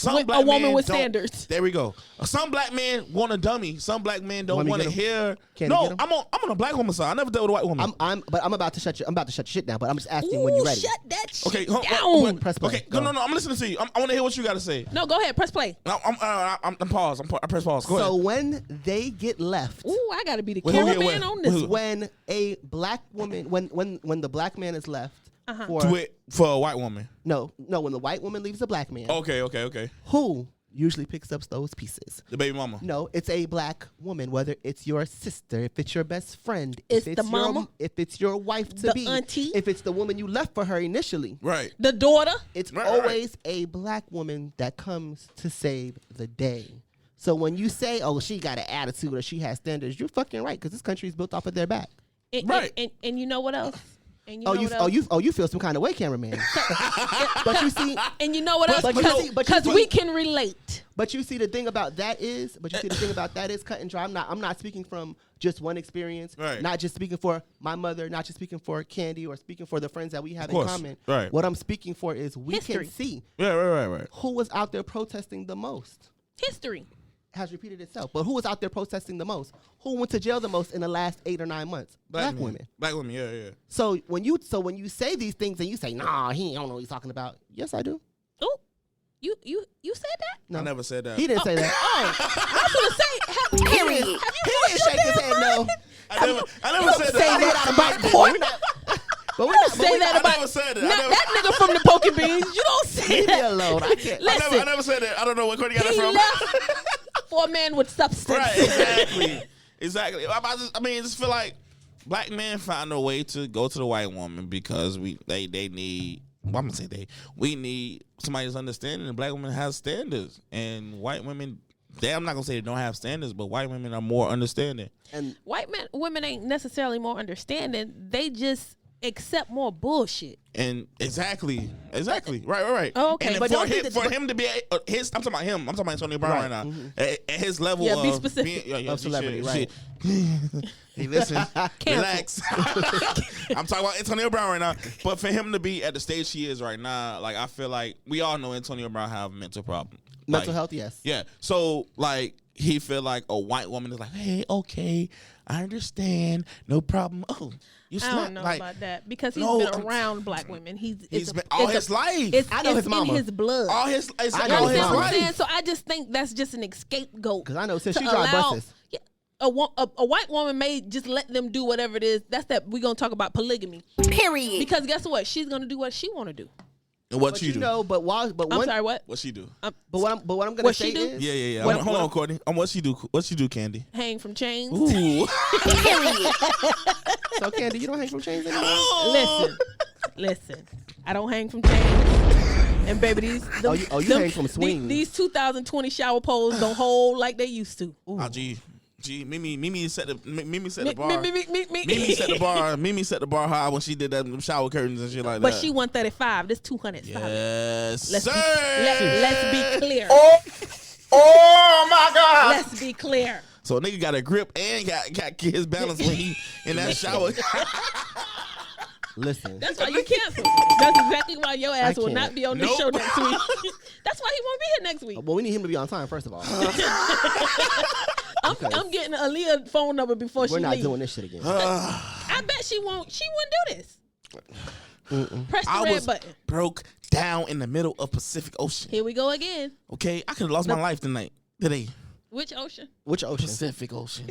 A woman with standards. There we go. Some black men want a dummy. Some black men don't want to hear. No, I'm on a black woman side. I never dealt with a white woman. I'm about to shut your shit down. But I'm just asking when you're ready. Shut that shit down. Press play. Okay, no. I'm listening to you. I want to hear what you got to say. No, go ahead. Press play. No, I'm pause. I press pause. Go ahead. So when they get left, I got to be the cameraman on this. When a black woman, when the black man is left. For a white woman. No. When the white woman leaves the black man. Okay. Who usually picks up those pieces? The baby mama. No, it's a black woman. Whether it's your sister, if it's your best friend, it's the mama, if it's your wife to be, auntie, if it's the woman you left for her initially, right? The daughter. It's always a black woman that comes to save the day. So when you say, "Oh, she got an attitude or she has standards," you're fucking right because this country is built off of their back. And you know what else? And you feel some kind of way, cameraman. But you see, and you know what else? Because we can relate. But you see, the thing about that is, cut and dry. I'm not speaking from just one experience. Right. Not just speaking for my mother. Not just speaking for Candy or speaking for the friends that we have in common. Right. What I'm speaking for is we can see. Right. Who was out there protesting the most? History has repeated itself. But who was out there protesting the most? Who went to jail the most in the last 8 or 9 months? Black women. Black women, yeah. So when you say these things and you say, nah, he don't know what he's talking about. Yes, I do. Oh, you said that? No. I never said that. He didn't say that. I was gonna say, period. He didn't shake his head no. I never said that. But we don't say that about. I never said that. That nigga from the Poke Beans. You don't say Leave that. me alone. I can't. Listen, I never said that. I don't know where Courtney got it he from. left for a man with substance. Right, exactly. I just feel like black men find a way to go to the white woman because they need. Well, I'm gonna say we need somebody that's understanding, and black women have standards, and white women. I'm not gonna say they don't have standards, but white women are more understanding. And women ain't necessarily more understanding. They just accept more bullshit. And exactly. Right. Oh, okay. And but for him to be I'm talking about him. I'm talking about Antonio Brown right now. Mm-hmm. At his level be of specific. Of celebrity, right? Hey, listen, relax. I'm talking about Antonio Brown right now. But for him to be at the stage he is right now, like I feel like we all know Antonio Brown have a mental problem. Mental health, yes. Yeah. So like he feel like a white woman is like, hey, okay, I understand, no problem. Oh, you I don't know about that because he's been around black women. He's been all his life. It's, I know his mama. In his blood. All his life. So I just think that's just an scapegoat. Because I know since she drive buses. Yeah, a white woman may just let them do whatever it is. That's that we're gonna talk about polygamy. Period. Because guess what? She's gonna do what she want to do. And what you do? Know, I'm sorry, what? What she do? But what I'm gonna say is yeah. Hold on, Courtney. What she do? What she do, Candy? Hang from chains. Ooh. So Candy, you don't hang from chains anymore? Listen. I don't hang from chains. And baby, you hang from swings. These 2020 shower poles don't hold like they used to. Ooh. Oh, gee, Mimi set the bar. Mimi set the bar high when she did that shower curtains and shit like that. But she 135. This 200. Yes, sir. Let's be clear. Oh my God. Let's be clear. So a nigga got a grip and got his balance when he in that shower. Listen. That's why you cancel. That's exactly why your ass will not be on this show next week. That's why he won't be here next week. Well, we need him to be on time, first of all. I'm getting Aaliyah's phone number before she leaves. We're not doing this shit again. I bet she won't do this. Press the red button. Broke down in the middle of Pacific Ocean. Here we go again. Okay, I could have lost my life today. Which ocean? Pacific Ocean.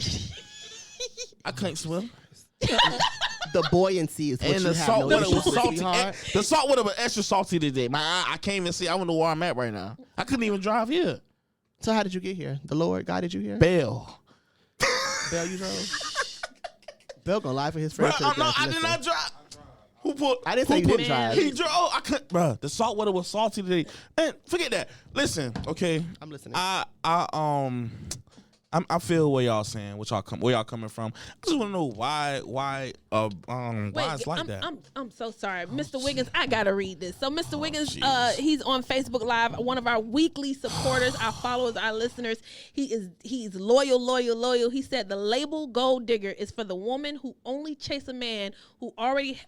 I couldn't swim. The buoyancy is what and you the have salt no water was issues salty. with, The salt water was extra salty today. I can't even see. I don't know where I'm at right now. I couldn't even drive here. So how did you get here? The Lord guided you here? Bell, you drove? Bell gonna lie for his friend. No, I did not drive. Who put? I didn't say you didn't drive. He drove. I couldn't, bro. The salt water was salty today. And forget that. Listen, okay. I'm listening. I feel where y'all saying, where y'all coming from. I just want to know why it's like that. I'm so sorry, Mr. Wiggins. I gotta read this. So, Mr. Wiggins, he's on Facebook Live. One of our weekly supporters, our followers, our listeners. He's loyal. He said the label gold digger is for the woman who only chase a man who already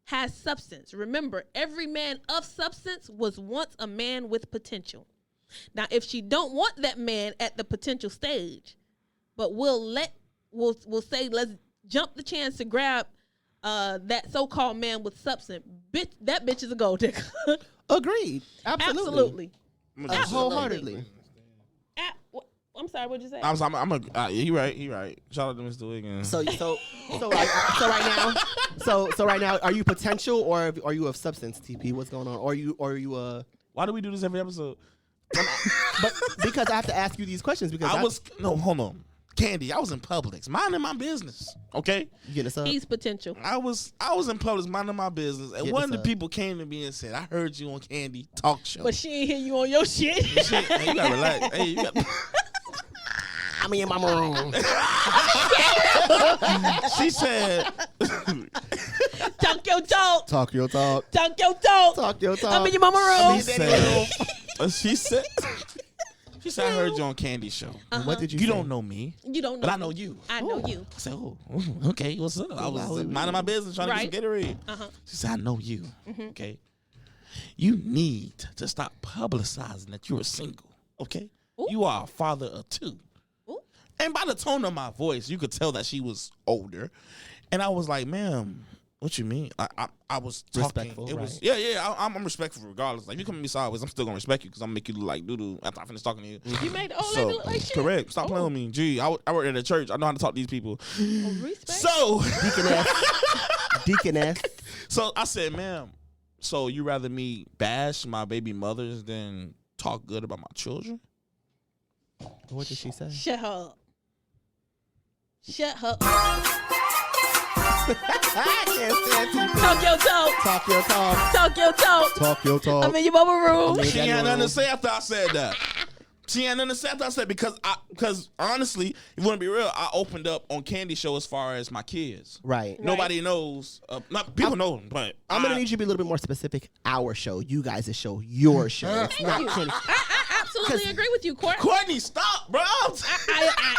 has substance. Remember, every man of substance was once a man with potential. Now, if she don't want that man at the potential stage, but we'll say let's jump the chance to grab that so-called man with substance. That bitch is a gold digger. Agreed. Absolutely. Wholeheartedly. I'm sorry. What'd you say? He right. Shout out to Mr. Wiggins. So right now, are you potential or are you of substance? TP, what's going on? Or are you Why do we do this every episode? But because I have to ask you these questions because hold on. Candy, I was in Publix, minding my business. Okay? You getting a sub? He's potential. I was in Publix, minding my business, and one of the people came to me and said, "I heard you on Candy Talk Show." But she ain't hear you on your shit. Hey, you gotta relax. Hey, you gotta. I'm in my room. She said, Talk your talk. Talk your talk. Talk your talk. Talk your talk. I'm in your mama room. She said, I heard you on Candy Show. What did you You say? don't know me. You don't know. But I know you. I know you. I said, okay, what's up? I was minding my business trying to get some Gatorade. She said, I know you. Okay. You need to stop publicizing that you're single. Okay. Ooh. You are a father of 2. Ooh. And by the tone of my voice, you could tell that she was older. And I was like, ma'am, what you mean? I was talking. Respectful, it right. was yeah. I'm respectful regardless. Like, you come at me sideways, I'm still gonna respect you because I'm gonna make you look like doo-doo after I finish talking to you. You made the old lady look like shit. Correct. Stop playing with me. Gee, I work at a church. I know how to talk to these people. Respect. So Deaconess. So I said, ma'am, so you rather me bash my baby mothers than talk good about my children? What did she say? Shut her up. Shut her up. I can't stand people. Talk your talk. Talk your talk. Talk your talk. Talk your talk. I'm in your mama room. She had nothing to say after I said that. She had nothing to say after I said because honestly, if you want to be real, I opened up on Candy Show as far as my kids. Right. Nobody knows. People know them, but I'm going to need you to be a little bit more specific. Our show. You guys' show. Your show. It's not Candy. I absolutely agree with you, Courtney, stop, bro.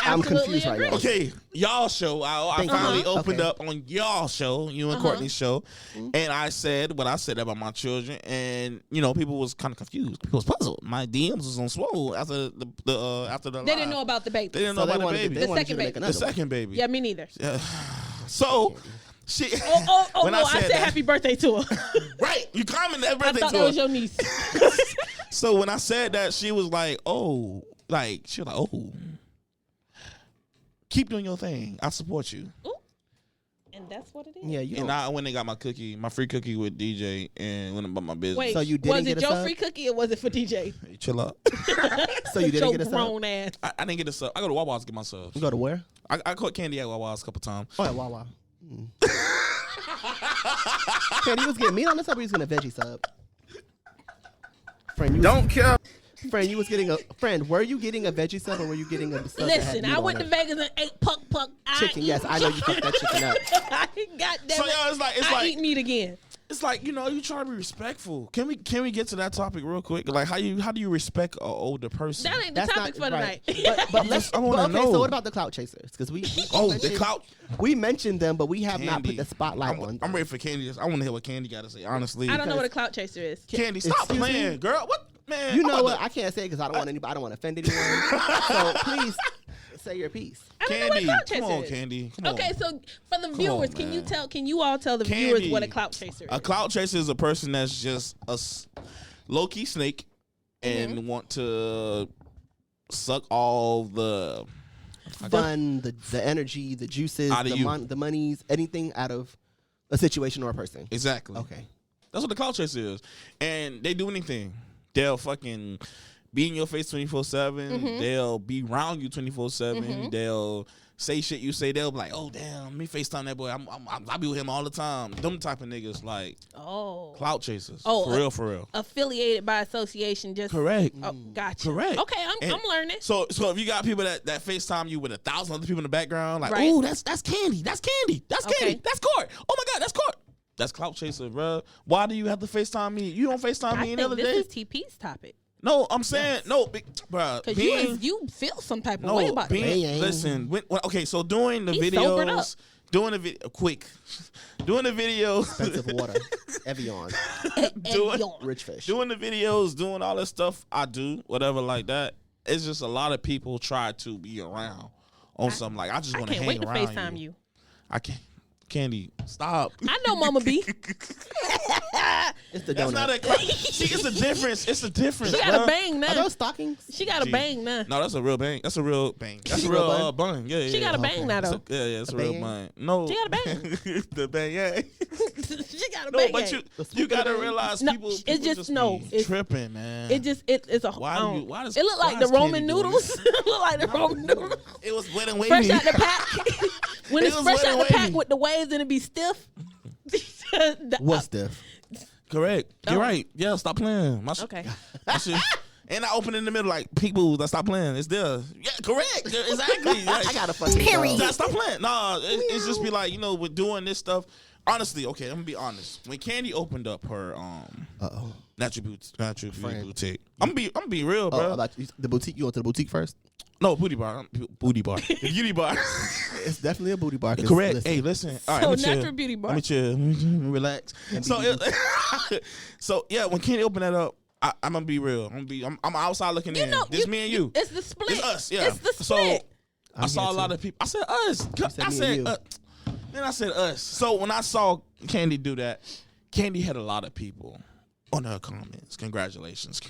I'm confused right now. Okay, y'all show. I finally opened up on y'all show, you and Courtney's show, and I said what I said about my children, and people was kind of confused. People was puzzled. My DMs was on swole after the They didn't know about the baby. They didn't know about the baby. The second baby. The second baby. Yeah, me neither. So. She, when I said happy birthday to her. Right. You commented happy birthday to her. I thought that was your niece. So when I said that, she was like, oh. Keep doing your thing. I support you. Ooh. And that's what it is. Yeah, I went and got my free cookie with DJ and went about my business. Wait, so you didn't was it your free cookie or was it for DJ? Hey, chill out. So you didn't get a sub? Grown ass. I didn't get a sub. I go to Wawa's to get my subs. You go to where? I caught Candy at Wawa's a couple times. Oh, at Wawa. Candy, you was getting meat on the sub or you was getting a veggie sub? Friend, don't care. Friend, you was getting were you getting a veggie sub or were you getting a sub? Listen, I went to Vegas and ate puck. Chicken, yes, I know you fucked that chicken up. So I eat meat again. It's like, you try to be respectful. Can we get to that topic real quick? Like how do you respect an older person? That ain't the topic for tonight. But let's. I want to know. So what about the clout chasers? Because we mentioned them, but we have not put the spotlight on them. I'm ready for Candy. I want to hear what Candy got to say. Honestly, I don't know what a clout chaser is. Candy, stop playing, girl. What, man? You know what? I can't say it because I don't want anybody. I don't want to offend anyone. So please say your piece. Candy, come on, Candy. Come on. Okay, so for the viewers, can you all tell the viewers what a clout chaser is? A clout chaser is a person that's just a low-key snake and want to suck all the fun, the energy, the juices, the monies, anything out of a situation or a person. Exactly. Okay. That's what the clout chaser is. And they do anything. They'll fucking be in your face 24/7. They'll be around you 24/7. They'll say shit you say. They'll be like, oh damn, let me FaceTime that boy. I be with him all the time. Them type of niggas like clout chasers. Oh, for real. Affiliated by association. Just correct. Oh, gotcha. Correct. Okay, I'm learning. So if you got people that FaceTime you with 1,000 other people in the background, like, oh, that's Candy. That's Candy. That's Candy. That's Court. Oh my God, that's Court. That's clout chaser, bro. Why do you have to FaceTime me? You don't FaceTime me any other day. This is TP's topic. No, I'm saying no, bro. Because you feel some type of way about it. Listen, okay. So doing the videos, doing the videos, expensive water, Evian, rich fish, doing the videos, doing all this stuff. I do whatever like that. It's just a lot of people try to be around on something like I just want to hang around. I can't wait to FaceTime you. I can't. Candy, stop. I know Mama B. It's the donut. That's not a See, it's a difference. It's a difference. She got a bang now. Are those stockings? She got a bang now. No, that's a real bang. That's a real bang. That's a real bun. Yeah. She got a bang now, though. It's a real bang. No. She got a bang. The bang, yeah. She got a bang. No, but you got to realize people it's tripping, man. It's a... Why does it look like the Roman noodles. It look like the Roman noodles. It was wet and wavy. Fresh out the pack. When it's fresh out the pack with the waves and it be stiff. What's stiff? Correct. You're right. Yeah, stop playing. Okay. And I open in the middle like people that stop playing. It's there. Yeah, Correct. Exactly. Like, I got a fucking period. Stop playing. No, it's just be like, with doing this stuff. Honestly, okay, I'm gonna be honest. When Candy opened up her Natural Beauty boutique, I'm gonna be real, bro. About the boutique, you went to the boutique first? No, booty bar. Booty bar. The beauty bar. It's definitely a booty bar. Correct. Listen. Hey, listen. So all right, Natural Beauty Bar. Let me chill. Relax. So yeah, when Candy opened that up, I'm gonna be real. I'm outside looking in. This me and you. It's the split. It's us. Yeah. It's the split. So I saw a lot of people. I said us. Then I said us. So when I saw Candy do that, Candy had a lot of people on her comments. Congratulations.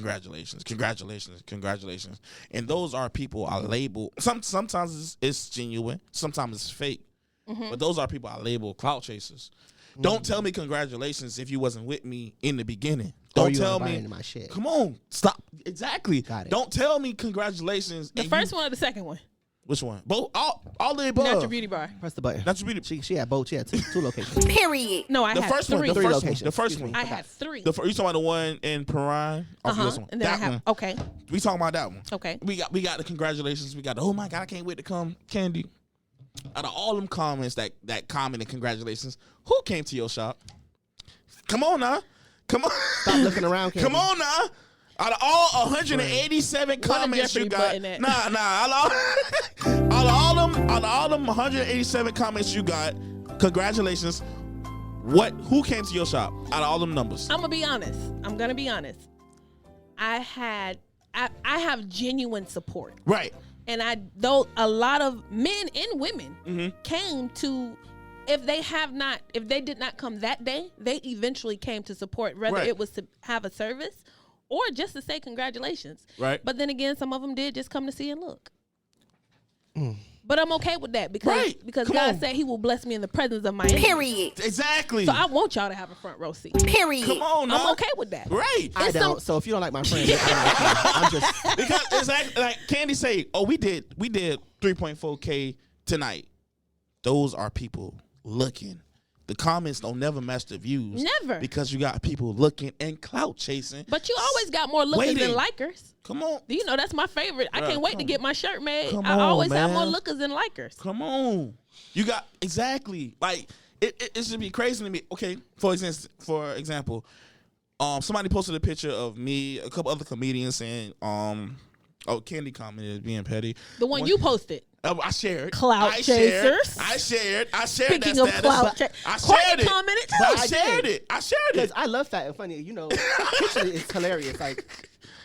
And those are people I label. Sometimes it's genuine. Sometimes it's fake. Mm-hmm. But those are people I label clout chasers. Mm-hmm. Don't tell me congratulations if you wasn't with me in the beginning. Don't tell me. My shit. Come on. Stop. Exactly. Got it. Don't tell me congratulations. The first one or the second one? Which one? Both. All the above. Natural Beauty Bar. Press the button. Natural Beauty. She had both. She had two locations. Period. No, I had first three. One, three locations. The first one. I had three. You talking about the one in Perrine? This one. And then that one. Okay. We talking about that one. Okay. We got the congratulations. We got the, oh my God, I can't wait to come, Candy. Out of all them comments that commented congratulations, who came to your shop? Come on now. Come on. Stop looking around, Candy. Come on now. Out of all 187 comments you got, out of all them 187 comments you got, congratulations. Who came to your shop out of all them numbers? I'm gonna be honest. I have genuine support. Right. And a lot of men and women came to, if they did not come that day, they eventually came to support, whether it was to have a service or just to say congratulations. Right. But then again, some of them did just come to see and look. But I'm okay with that because God said he will bless me in the presence of my enemies. Period. Exactly. So I want y'all to have a front row seat. Period. Come on now. I'm okay with that. Right. I don't. So if you don't like my friend, I don't like you. I'm just because it's like Candy say, oh, we did 3.4K tonight. Those are people looking. The comments don't never match the views. Never. Because you got people looking and clout chasing. But you always got more lookers than likers. Come on. You know, that's my favorite. I can't wait to get my shirt made. Come I on, always man. have more lookers than likers. Come on. You got, exactly. Like, it should be crazy to me. Okay, for example, somebody posted a picture of me, a couple other comedians saying, Candy commented being petty. The one you posted. I shared. Clout chasers. I shared. Speaking that of status. clout chasers. I shared it. Commented too. I shared it. because I love Fat and Funny. You know, it's hilarious. Like,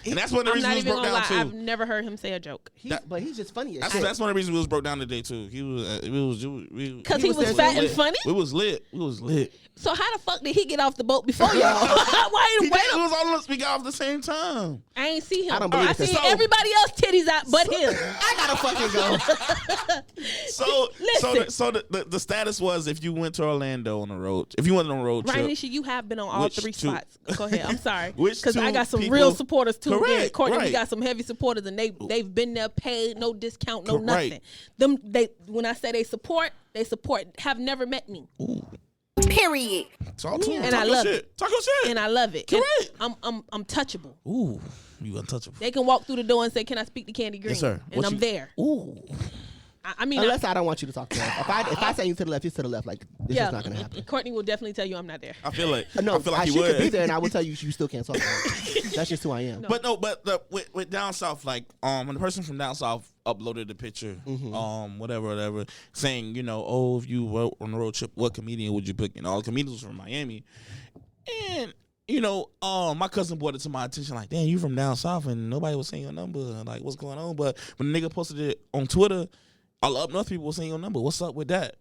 and that's one of the reasons it was broke down too. I've never heard him say a joke. But he's just funny as shit. That's one of the reasons we was broke down today too. He was because he was fat and funny. We was lit. So how the fuck did he get off the boat before y'all? Why he wait? It was all of us. We got off the same time. I ain't see him. I don't believe I it. seen everybody else titties out but him. I gotta fucking go. So the status was if you went to Orlando on the road, if you went on a road trip. Right, Nisha, you have been on all three spots. Go ahead. I'm sorry. Because I got some real supporters too. Correct, Yeah, Courtney, right. we got some heavy supporters, and they've been there, paid, no discount, no Right. nothing. When I say they support, have never met me. Ooh. Period. Talk to him. And Talk I your love shit. it. Talk your shit. And I love it. Correct. I'm touchable. Ooh, you untouchable. They can walk through the door and say, "Can I speak to Candy Green?" Yes, sir. And I'm there. Ooh. I mean, Unless I don't want you to talk to her. If I say you to the left, you're to the left. Like, this is not gonna happen. Courtney will definitely tell you I'm not there. I feel like No, I feel like she he would could be there, and I will tell you still can't talk to her. That's just who I am. No. But with down south, like when the person from down south uploaded the picture, whatever, saying if you were on the road trip, what comedian would you pick? All the comedians from Miami, and my cousin brought it to my attention, like, damn, you from down south, and nobody was saying your number, like, what's going on? But when the nigga posted it on Twitter, all up north people were saying your number. What's up with that?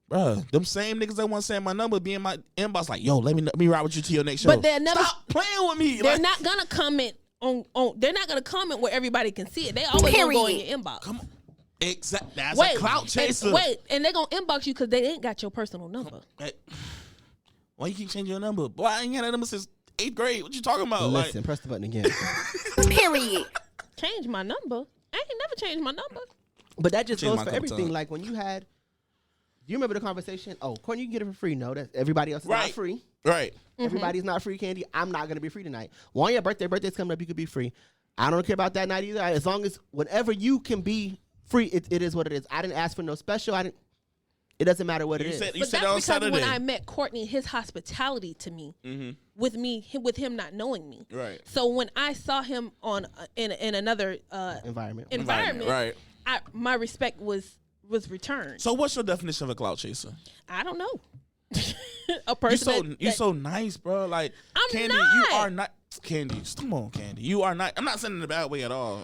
Bruh, them same niggas that want to say my number be in my inbox like, yo, let me ride with you to your next show. But they're never stop playing with me. They're not gonna comment on. They're not gonna comment where everybody can see it. They always gonna go in your inbox. Come on. Exactly. That's a clout chaser. And they're gonna inbox you because they ain't got your personal number. Why you keep changing your number? Boy, I ain't had that number since 8th grade. What you talking about? Listen, press the button again. Period. Change my number. I ain't never changed my number. But that just goes for everything. Like when you had, you remember the conversation? Oh, Courtney, you can get it for free. No, that everybody else is not free. Right. Everybody's not free, Candy. I'm not gonna be free tonight. Well, on your birthday's coming up, you could be free. I don't care about that night either. As long as whenever you can be free, it is what it is. I didn't ask for no special. It doesn't matter what it is. You but said that's on because Saturday. when I met Courtney, his hospitality to me, with him not knowing me. Right. So when I saw him in another environment, right. My respect was returned. So what's your definition of a clout chaser? I don't know. A person you're so nice, bro. Like I'm Candy, not. you are not. Candy, come on, Candy. You are not. I'm not saying it in a bad way at all.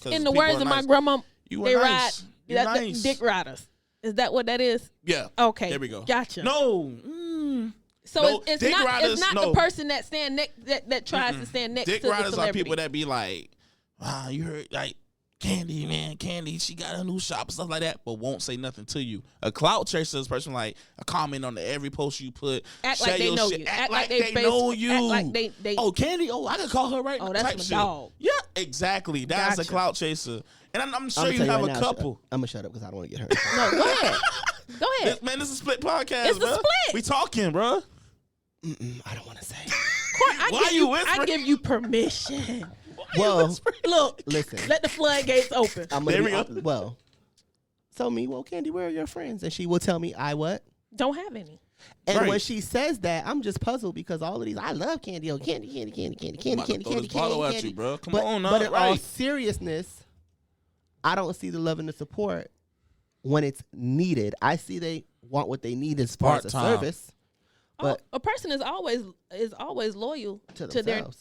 In the words of my grandma, they nice. You're nice. Dick riders. Is that what that is? Yeah. Okay. There we go. Gotcha. No. So no, it's riders, not the person that stand that tries to stand next dick to the riders celebrity. are people that be like, wow, you heard like Candy, man, Candy, she got a new shop and stuff like that, but won't say nothing to you. A clout chaser is a person like a comment on every post you put. Act like they know you. Act like they know you. Act like they. Oh, Candy. Oh, I can call her right now. Oh, that's my dog. Yeah, exactly. That's a clout chaser. And I'm sure you have a couple. I'm going to shut up because I don't want to get hurt. No, go ahead. Go ahead. Man, this is a split podcast, It's bro. a split. We talking, bro. I don't want to say. Court, I give you permission. Well, look, listen. Let the floodgates open. Well, tell me, Candy, where are your friends? And she will tell me, I what? Don't have any. And when she says that, I'm just puzzled because all of these, I love Candy. Oh, Candy. At you, bro. Come on, but in all seriousness, I don't see the love and the support when it's needed. I see they want what they need as far as a service. But a person is always loyal to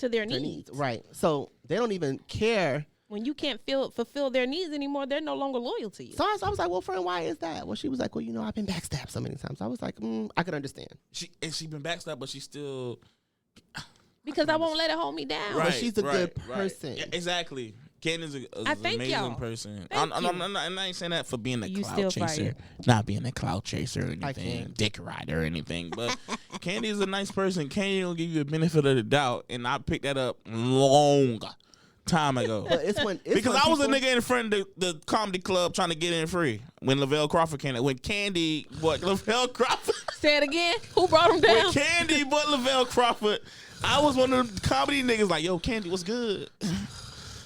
their needs. Right. So they don't even care. When you can't fulfill their needs anymore, they're no longer loyal to you. So I was like, well, friend, why is that? Well, she was like, well, I've been backstabbed so many times. I was like, I could understand. She been backstabbed, but she still. Because I won't let it hold me down. Right, but she's a good person. Yeah, exactly. Candace is an amazing person. I'm not saying that for being a you clout chaser. Fired. Not being a clout chaser or anything, dick rider or anything. But Candy is a nice person. Candy will give you the benefit of the doubt. And I picked that up long time ago. Because I was a nigga in front of the comedy club trying to get in free when Lavelle Crawford came. When Candy, Lavelle Crawford. Say it again. Who brought him down? When Candy but Lavelle Crawford. I was one of the comedy niggas like, yo, Candy, what's good?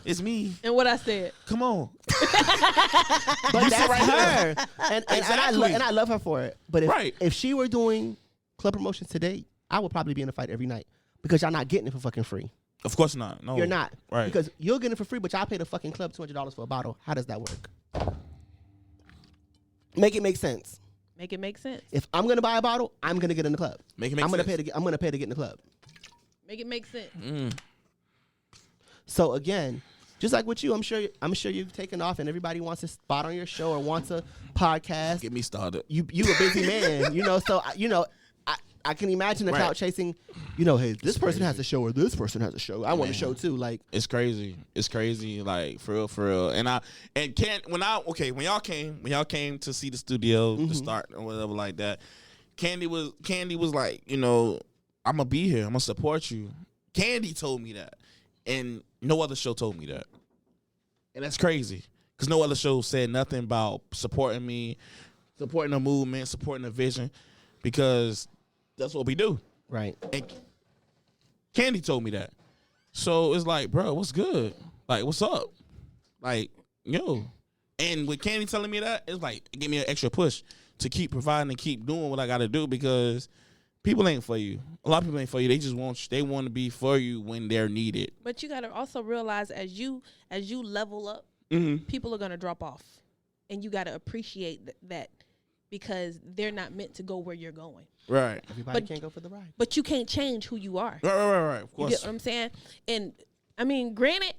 It's me. And what I said. Come on. But that's her. And I love her for it. But if she were doing club promotions today, I would probably be in a fight every night. Because y'all not getting it for fucking free. Of course not. No. You're not. Right. Because you're getting it for free, but y'all pay the fucking club $200 for a bottle. How does that work? Make it make sense. Make it make sense. If I'm gonna buy a bottle, I'm gonna get in the club. Make it make sense. I'm gonna pay to get in the club. Make it make sense. So again, just like with you, I'm sure you've taken off, and everybody wants a spot on your show or wants a podcast. Get me started. You a busy man, So I can imagine the clout chasing. Hey, this person has a show or this person has a show. I want a show too. Like it's crazy. Like for real. And when y'all came to see the studio to start or whatever like that, Candy was like, I'm gonna be here. I'm gonna support you. Candy told me that, and no other show told me that, and that's crazy because no other show said nothing about supporting me, supporting the movement, supporting the vision, because that's what we do. Right. And Candy told me that, so it's like, bro, what's good? Like, what's up? Like, and with Candy telling me that, it's like it gave me an extra push to keep providing and keep doing what I got to do because. People ain't for you. A lot of people ain't for you. They just want to be for you when they're needed. But you got to also realize as you level up, people are going to drop off. And you got to appreciate that because they're not meant to go where you're going. Right. Everybody can't go for the ride. But you can't change who you are. Right. Of course. You get what I'm saying? And I mean, granted,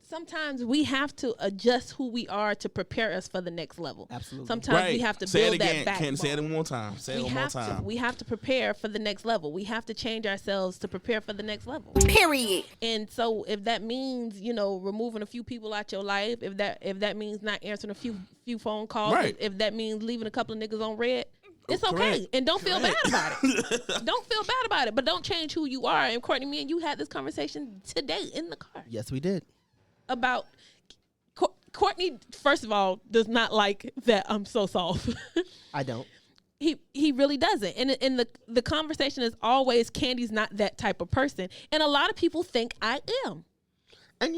sometimes we have to adjust who we are to prepare us for the next level. Absolutely. Sometimes we have to build that backbone. Can't say it one more time. We have to prepare for the next level. We have to change ourselves to prepare for the next level. Period. And so if that means, removing a few people out your life, if that means not answering a few phone calls, if that means leaving a couple of niggas on red, it's okay. Correct. And don't feel bad about it. Don't feel bad about it, but don't change who you are. And Courtney, me and you had this conversation today in the car. Yes, we did. About Courtney, first of all, does not like that I'm so soft. I don't. He really doesn't. And the conversation is always Candy's not that type of person. And a lot of people think I am. And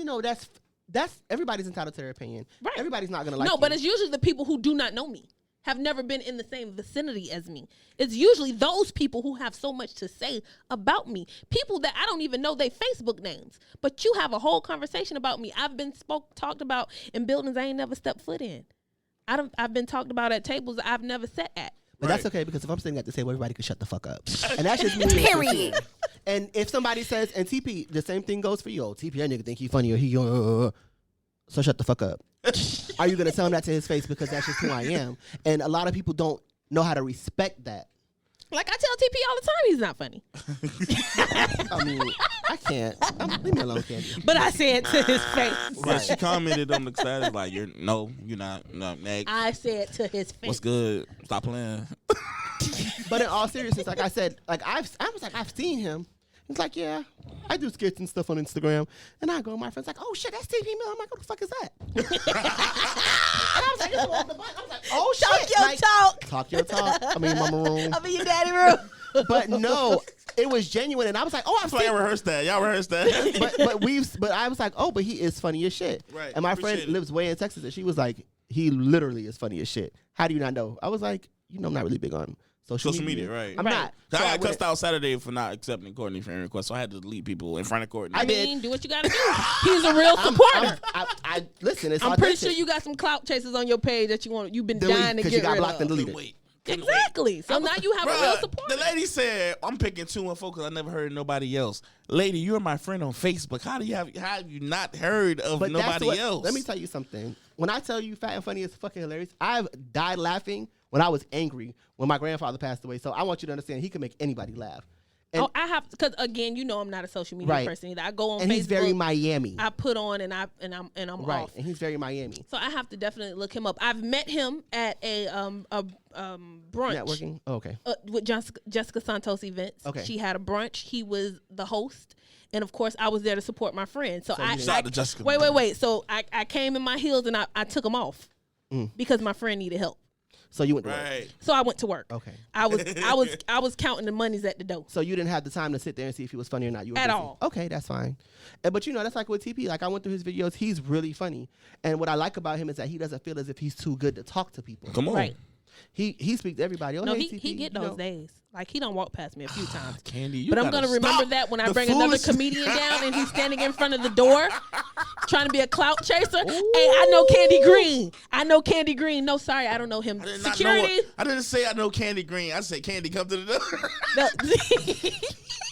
that's everybody's entitled to their opinion. Right. Everybody's not gonna like. No, but it's usually the people who do not know me, have never been in the same vicinity as me. It's usually those people who have so much to say about me. People that I don't even know their Facebook names, but you have a whole conversation about me. I've been talked about in buildings I ain't never stepped foot in. I've been talked about at tables I've never sat at. But that's okay, because if I'm sitting at the table, everybody can shut the fuck up. And that's just me. Period. And if somebody says, and TP, the same thing goes for you. Oh, TP, that nigga think he funny, or he so shut the fuck up. Are you going to tell him that to his face? Because that's just who I am. And a lot of people don't know how to respect that. Like, I tell TP all the time he's not funny. I mean, I can't. Leave me alone, Candy. But I said to his face. Right. She commented on the status like, you're not. No, next. I said to his face. What's good? Stop playing. But in all seriousness, like I said, like I've seen him. He's like, yeah, I do skits and stuff on Instagram. And I go, my friend's like, oh shit, that's TP Mill. I'm like, what the fuck is that? And I was like, I was like, oh shit. Talk your talk. Talk your talk. I mean, mama room. I'm in your daddy room. But no, it was genuine. And I was like, oh, I've seen. Y'all rehearsed that. But I was like, oh, but he is funny as shit. Right. And my friend lives way in Texas, and she was like, he literally is funny as shit. How do you not know? I was like, I'm not really big on social media, right? I'm not. So I got cussed out Saturday for not accepting Courtney friend request, so I had to delete people in front of Courtney. I mean, do what you gotta do. He's a real supporter. I listen. It's I'm pretty sure you got some clout chasers on your page that you've been dying to get rid of. Because you got blocked and deleted. Exactly. So now you have a real supporter. The lady said, "I'm picking 2 and 4 because I never heard of nobody else." Lady, you're my friend on Facebook. How have you not heard of nobody else? Let me tell you something. When I tell you Fat and Funny is fucking hilarious, I've died laughing when I was angry when my grandfather passed away. So I want you to understand, he can make anybody laugh. And I have, because again, I'm not a social media person either. I go on and Facebook. He's very Miami. I put on and I'm right, off. and he's very Miami. So I have to definitely look him up. I've met him at a brunch. Networking. Oh, okay. With Jessica Santos events. Okay. She had a brunch. He was the host. And of course, I was there to support my friend. So shout out to Jessica. Wait. So I came in my heels and I took them off because my friend needed help. So you went to work. So I went to work. Okay. I was counting the monies at the door. So you didn't have the time to sit there and see if he was funny or not. You were at busy. all. Okay, that's fine. But that's like with TP. Like, I went through his videos. He's really funny. And what I like about him is that he doesn't feel as if he's too good to talk to people. Come on. Right. He speaks to everybody. Oh, no, hey, he TP, get those days. Like, he don't walk past me a few times. Candy, but I'm going to remember that when I bring another comedian down and he's standing in front of the door trying to be a clout chaser. Ooh. Hey, I know Candy Green. No, sorry, I don't know him. Security. I didn't say I know Candy Green. I said Candy, come to the door.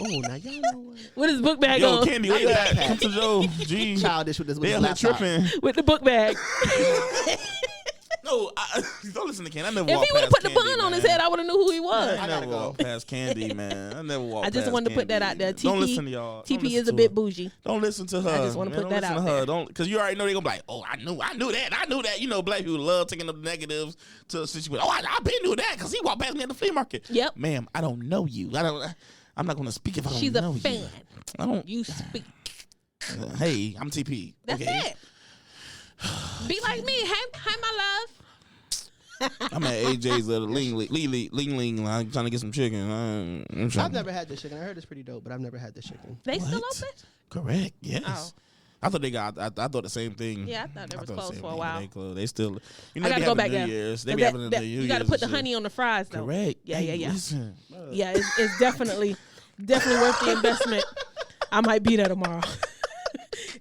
Oh, now y'all know what? With his book bag on. Candy, look at that. Come to the door. Gee. Childish with his laptop. Tripping. With the book bag. No, don't listen to Candy. I never walked past Candy. If he would have put the bun on his head, I would have knew who he was. I never walked past Candy, man. I never walked past I just wanted to put that out there. Don't listen to y'all. TP is a bit bougie. Don't listen to her. I just want to put that out there. Because you already know they're going to be like, oh, I knew that. You know, black people love taking up the negatives to a situation. Oh, I been knew that because he walked past me at the flea market. Yep. Ma'am, I don't know you. I'm not going to speak if I don't know you. She's a fan. I don't. You speak. Hey, I'm TP. That's it. Be like me. Hey, my love. I'm at AJ's little ling. I'm trying to get some chicken. I've never had this chicken. I heard it's pretty dope, but I've never had this chicken. They still open? Correct. Yes. Oh. I thought they got. I thought the same thing. Yeah, I thought they was closed for a while. They still. I gotta go back there. They be having the New Year's. You got to put the honey on the fries, though. Correct. Yeah. Listen. Yeah, it's definitely worth the investment. I might be there tomorrow.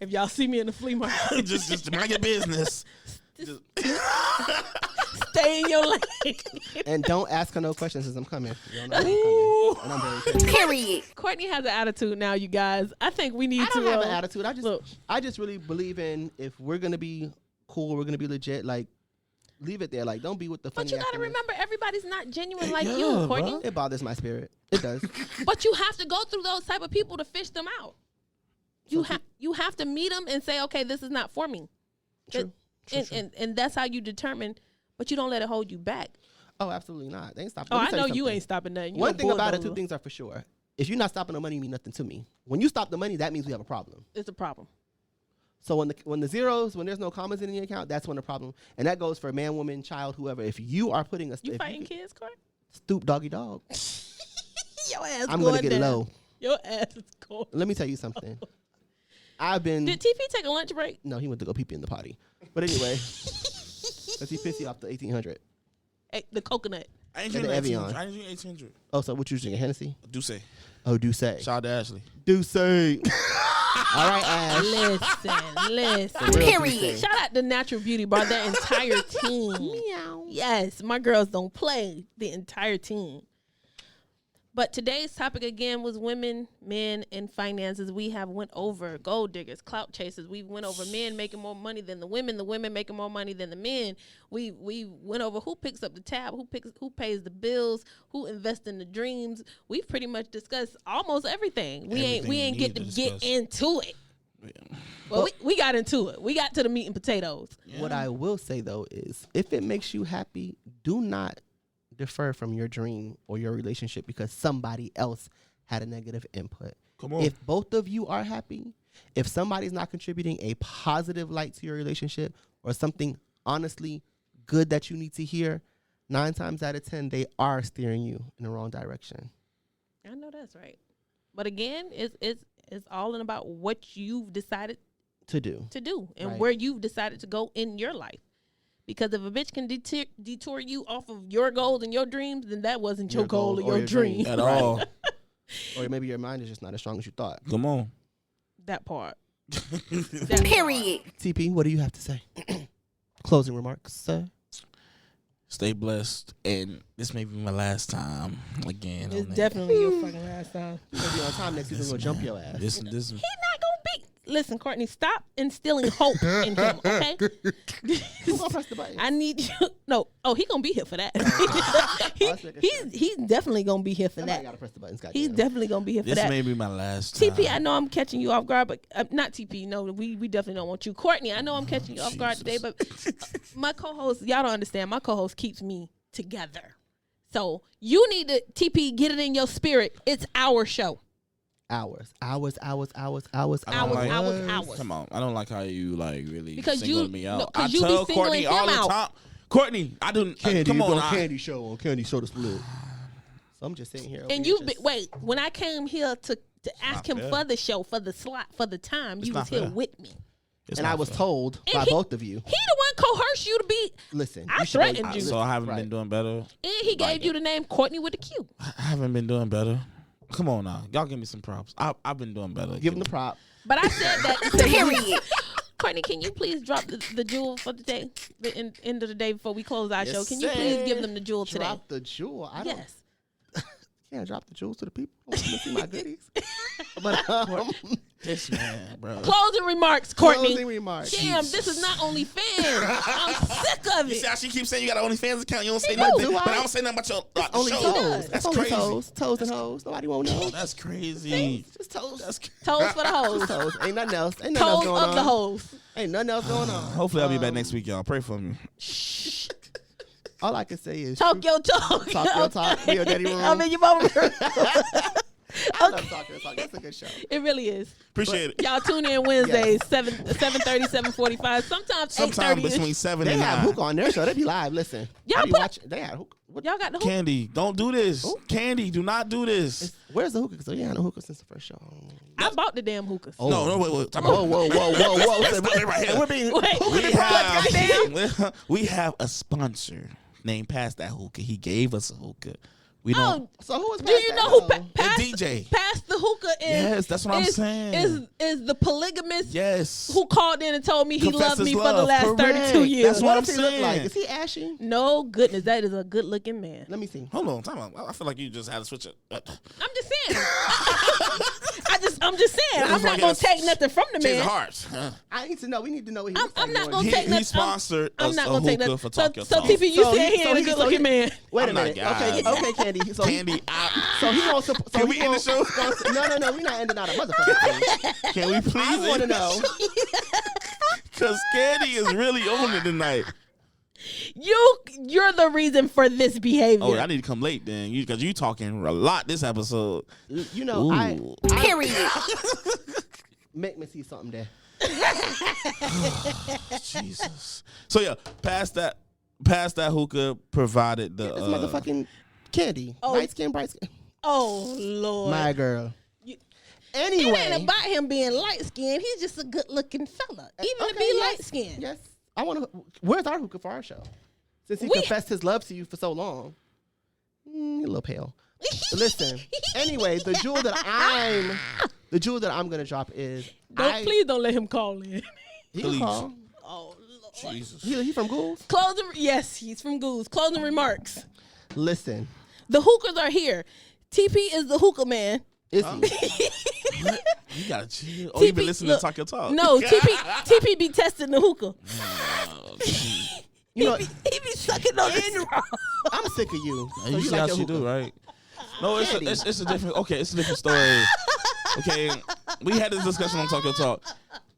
If y'all see me in the flea market, just mind your business. Stay in your lane. And don't ask her no questions as I'm coming. You know I'm coming. And I'm very patient. Period. Courtney has an attitude now, you guys. I think we need to. I don't have an attitude. I just really believe in, if we're gonna be cool, we're gonna be legit. Like, leave it there. Like, don't be with the funny. But you gotta remember, everybody's not genuine like you, Courtney. Bro. It bothers my spirit. It does. But you have to go through those type of people to fish them out. You have to meet them and say, okay, this is not for me. True. And that's how you determine. But you don't let it hold you back. Oh, absolutely not. They ain't stopping. Oh, I know you ain't stopping nothing. One thing about it, 2 things are for sure. If you're not stopping the money, it means nothing to me. When you stop the money, that means we have a problem. It's a problem. So when the zeros, when there's no commas in the account, that's when the problem. And that goes for man, woman, child, whoever. If you are putting a... You fighting kids, Court? Stoop doggy dog. Your ass I'm going to get down. low. Your ass is going. Let me tell you something. Did TP take a lunch break? No, he went to go pee in the potty. But anyway, because he pissy off the 1800. The coconut. I ain't drinking 1800. I ain't drinking 1800. Oh, so what you drinking? Hennessy? Douce. Oh, Douce. Shout out to Ashley. Douce. All right, Ash. Listen. Period. Shout out to Natural Beauty Bar, that entire team. Meow. Yes, my girls don't play. The entire team. But today's topic again was women, men, and finances. We have went over gold diggers, clout chasers. We went over men making more money than the women making more money than the men. We went over who picks up the tab, who pays the bills, who invests in the dreams. We've pretty much discussed almost everything. We ain't get into it. Yeah. Well, we got into it. We got to the meat and potatoes. Yeah. What I will say though is, if it makes you happy, do not defer from your dream or your relationship because somebody else had a negative input. Come on. If both of you are happy, if somebody's not contributing a positive light to your relationship or something honestly good that you need to hear, 9 times out of 10 they are steering you in the wrong direction. I know that's right. But again, it's all in about what you've decided to do and right. Where you've decided to go in your life. Because if a bitch can detour you off of your goals and your dreams, then that wasn't your goal or your dream. At all. Or maybe your mind is just not as strong as you thought. Come on. That part. Period. TP, what do you have to say? Closing remarks, sir? Stay blessed. And this may be my last time again. It's definitely your fucking last time. You're going to be on time next week. We're going to jump your ass. He's not going to be. Listen, Courtney, stop instilling hope in him, okay? Who's gonna press the button? I need you. No. Oh, he gonna be here for that. He's definitely gonna be here for that. Gotta press the buttons, he's definitely gonna be here for that. This may be my last time. TP, I know I'm catching you off guard, but not TP. No, we definitely don't want you. Courtney, I know I'm catching you off guard today, but my co-host, y'all don't understand. My co-host keeps me together. So you need to, TP, get it in your spirit. It's our show. Hours. Come on, I don't like how you like really single me out. I tell Courtney all the time. Courtney, I don't. Come on, Candy Show the split. So I'm just sitting here. And wait. When I came here to ask him for the show, for the slot, for the time, you was here with me. And I was told by both of you. He the one coerced you to be. Listen, I threatened you. So I haven't been doing better. And he gave you the name Courtney with a Q. I haven't been doing better. Come on now. Y'all give me some props. I've been doing better. Give him the prop. But I said that. Period. Courtney, can you please drop the jewel for the day? The end of the day before we close our show. Can you please give them the jewel today? Drop the jewel? Yes. Can't drop the jewels to the people. I want them to see my goodies. But this man, bro. Closing remarks, Courtney. Closing remarks. Damn, this is not OnlyFans. I'm sick of it. You see how she keeps saying you got an OnlyFans account? You don't say nothing. But I don't say nothing about your only shows. That's only crazy. Toes and hoes. Nobody won't know. That's crazy. Just toes. Toes for the hoes. Toes. Ain't nothing else. Ain't nothing toes else going on. Of the hoes. Ain't nothing else going on. Hopefully I'll be back next week, y'all. Pray for me. All I can say is talk your talk. Talk your talk. Your daddy room. I'm in your mama room. I love Talk Your Talk. That's a good show. It really is. Appreciate it. Y'all tune in Wednesdays, 7:30, 7:45. Sometimes 8:30. Between 7 and 9. They have hookah on their show. They be live. Listen. Y'all They have hookah. Y'all got the hookah? Candy, don't do this. Ooh. Candy, do not do this. Where's the hookah? So you had no hookah since the first show. I bought the damn hookahs. Oh. No, wait. Whoa. We have a sponsor named Past That Hookah. He gave us a hookah. We don't. So who was? Do you know who passed DJ? Past the hookah is? Yes, that's what I'm saying. Is the polygamist? Yes. Who called in and told me he loved me for the last Correct. 32 years? That's what I'm saying. Look like? Is he ashy? No goodness, that is a good looking man. Let me see. Hold on, time out. I feel like you just had to switch it. I'm just saying. I'm just saying. I'm not gonna take nothing from the man. Hearts. I need to know. We need to know what I'm not gonna take nothing. He sponsored I'm not a gonna take hookah nothing. for Talk Your So Talk. TP, you said he ain't a good looking man. Wait a minute. Okay, Candy. So Candy. So he wants to. Can we end the show? No. We're not ending out a motherfucking thing. Can we please? I want to know. Because Candy is really on it tonight. You're the reason for this behavior. Oh, I need to come late then, because you talking a lot this episode. You know, Period. Make me see something there. Jesus. So yeah, past that hookah provided the this motherfucking Candy. Oh. Light skin, bright skin. Oh Lord. My girl. Anyway. It ain't about him being light-skinned. He's just a good-looking fella. Even to be light-skinned. Yes. I want to. Where's our hookah for our show? Since he confessed his love to you for so long. You're a little pale. Listen. Anyway, the jewel that I'm going to drop is. Please don't let him call in. He can call. Oh, Lord. Jesus. He from Ghouls? Yes, he's from Ghouls. Closing remarks. Listen. The hookahs are here. TP is the hookah man. Is he? What? You gotta chill. Oh, you been listening to Talk Your Talk. No, TP be testing the hookah. You know, he be sucking on the straw. I'm sick of you. So you see like how she do, right? No, it's a different. Okay, it's a different story. Okay, we had this discussion on Talk Your Talk.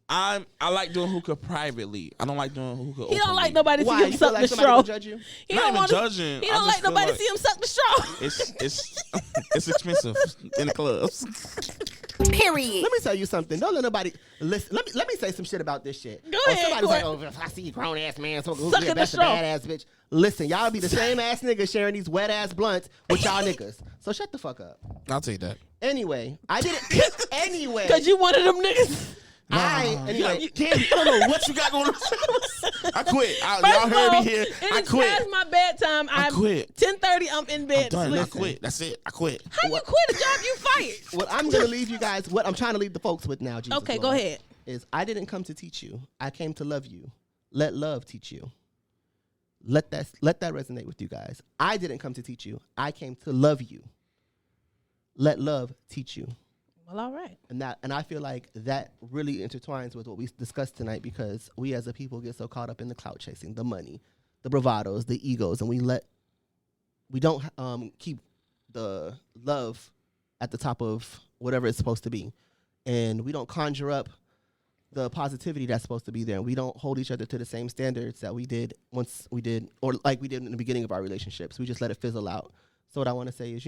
I like doing hookah privately. I don't like doing hookah openly. He don't like nobody to see him suck the straw. Somebody judge you? He Not don't even judging. He don't like nobody to see him suck the straw. It's expensive in the clubs. Period. Let me tell you something. Don't let nobody listen. Let me say some shit about this shit. Go ahead. Somebody's like, if I see you grown ass man smoking hookah, that's a badass bitch. Listen, y'all be the same ass niggas sharing these wet ass blunts with y'all niggas. So shut the fuck up. I'll take that. Anyway, I didn't. Anyway, Cause you one of them niggas. Anyway, Candy, I don't know what you got going on. I quit. Y'all heard me here. I quit. It's past my bedtime. I quit. 10:30. I'm in bed. I'm done. I quit. That's it. I quit. How you quit a job you fired? What I'm gonna leave you guys. What I'm trying to leave the folks with now. Jesus Okay, Lord, go ahead. Is I didn't come to teach you. I came to love you. Let love teach you. Let that resonate with you guys. I didn't come to teach you. I came to love you. Let love teach you. Well, all right. And I feel like that really intertwines with what we discussed tonight, because we as a people get so caught up in the clout chasing, the money, the bravados, the egos, and we don't keep the love at the top of whatever it's supposed to be, and we don't conjure up the positivity that's supposed to be there, and we don't hold each other to the same standards that we did or like we did in the beginning of our relationships. We just let it fizzle out. So what I want to say is,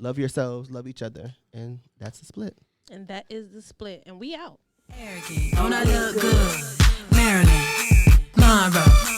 love yourselves, love each other, and that's the split. And that is the split, and we out. Don't I look good? Marilyn Monroe.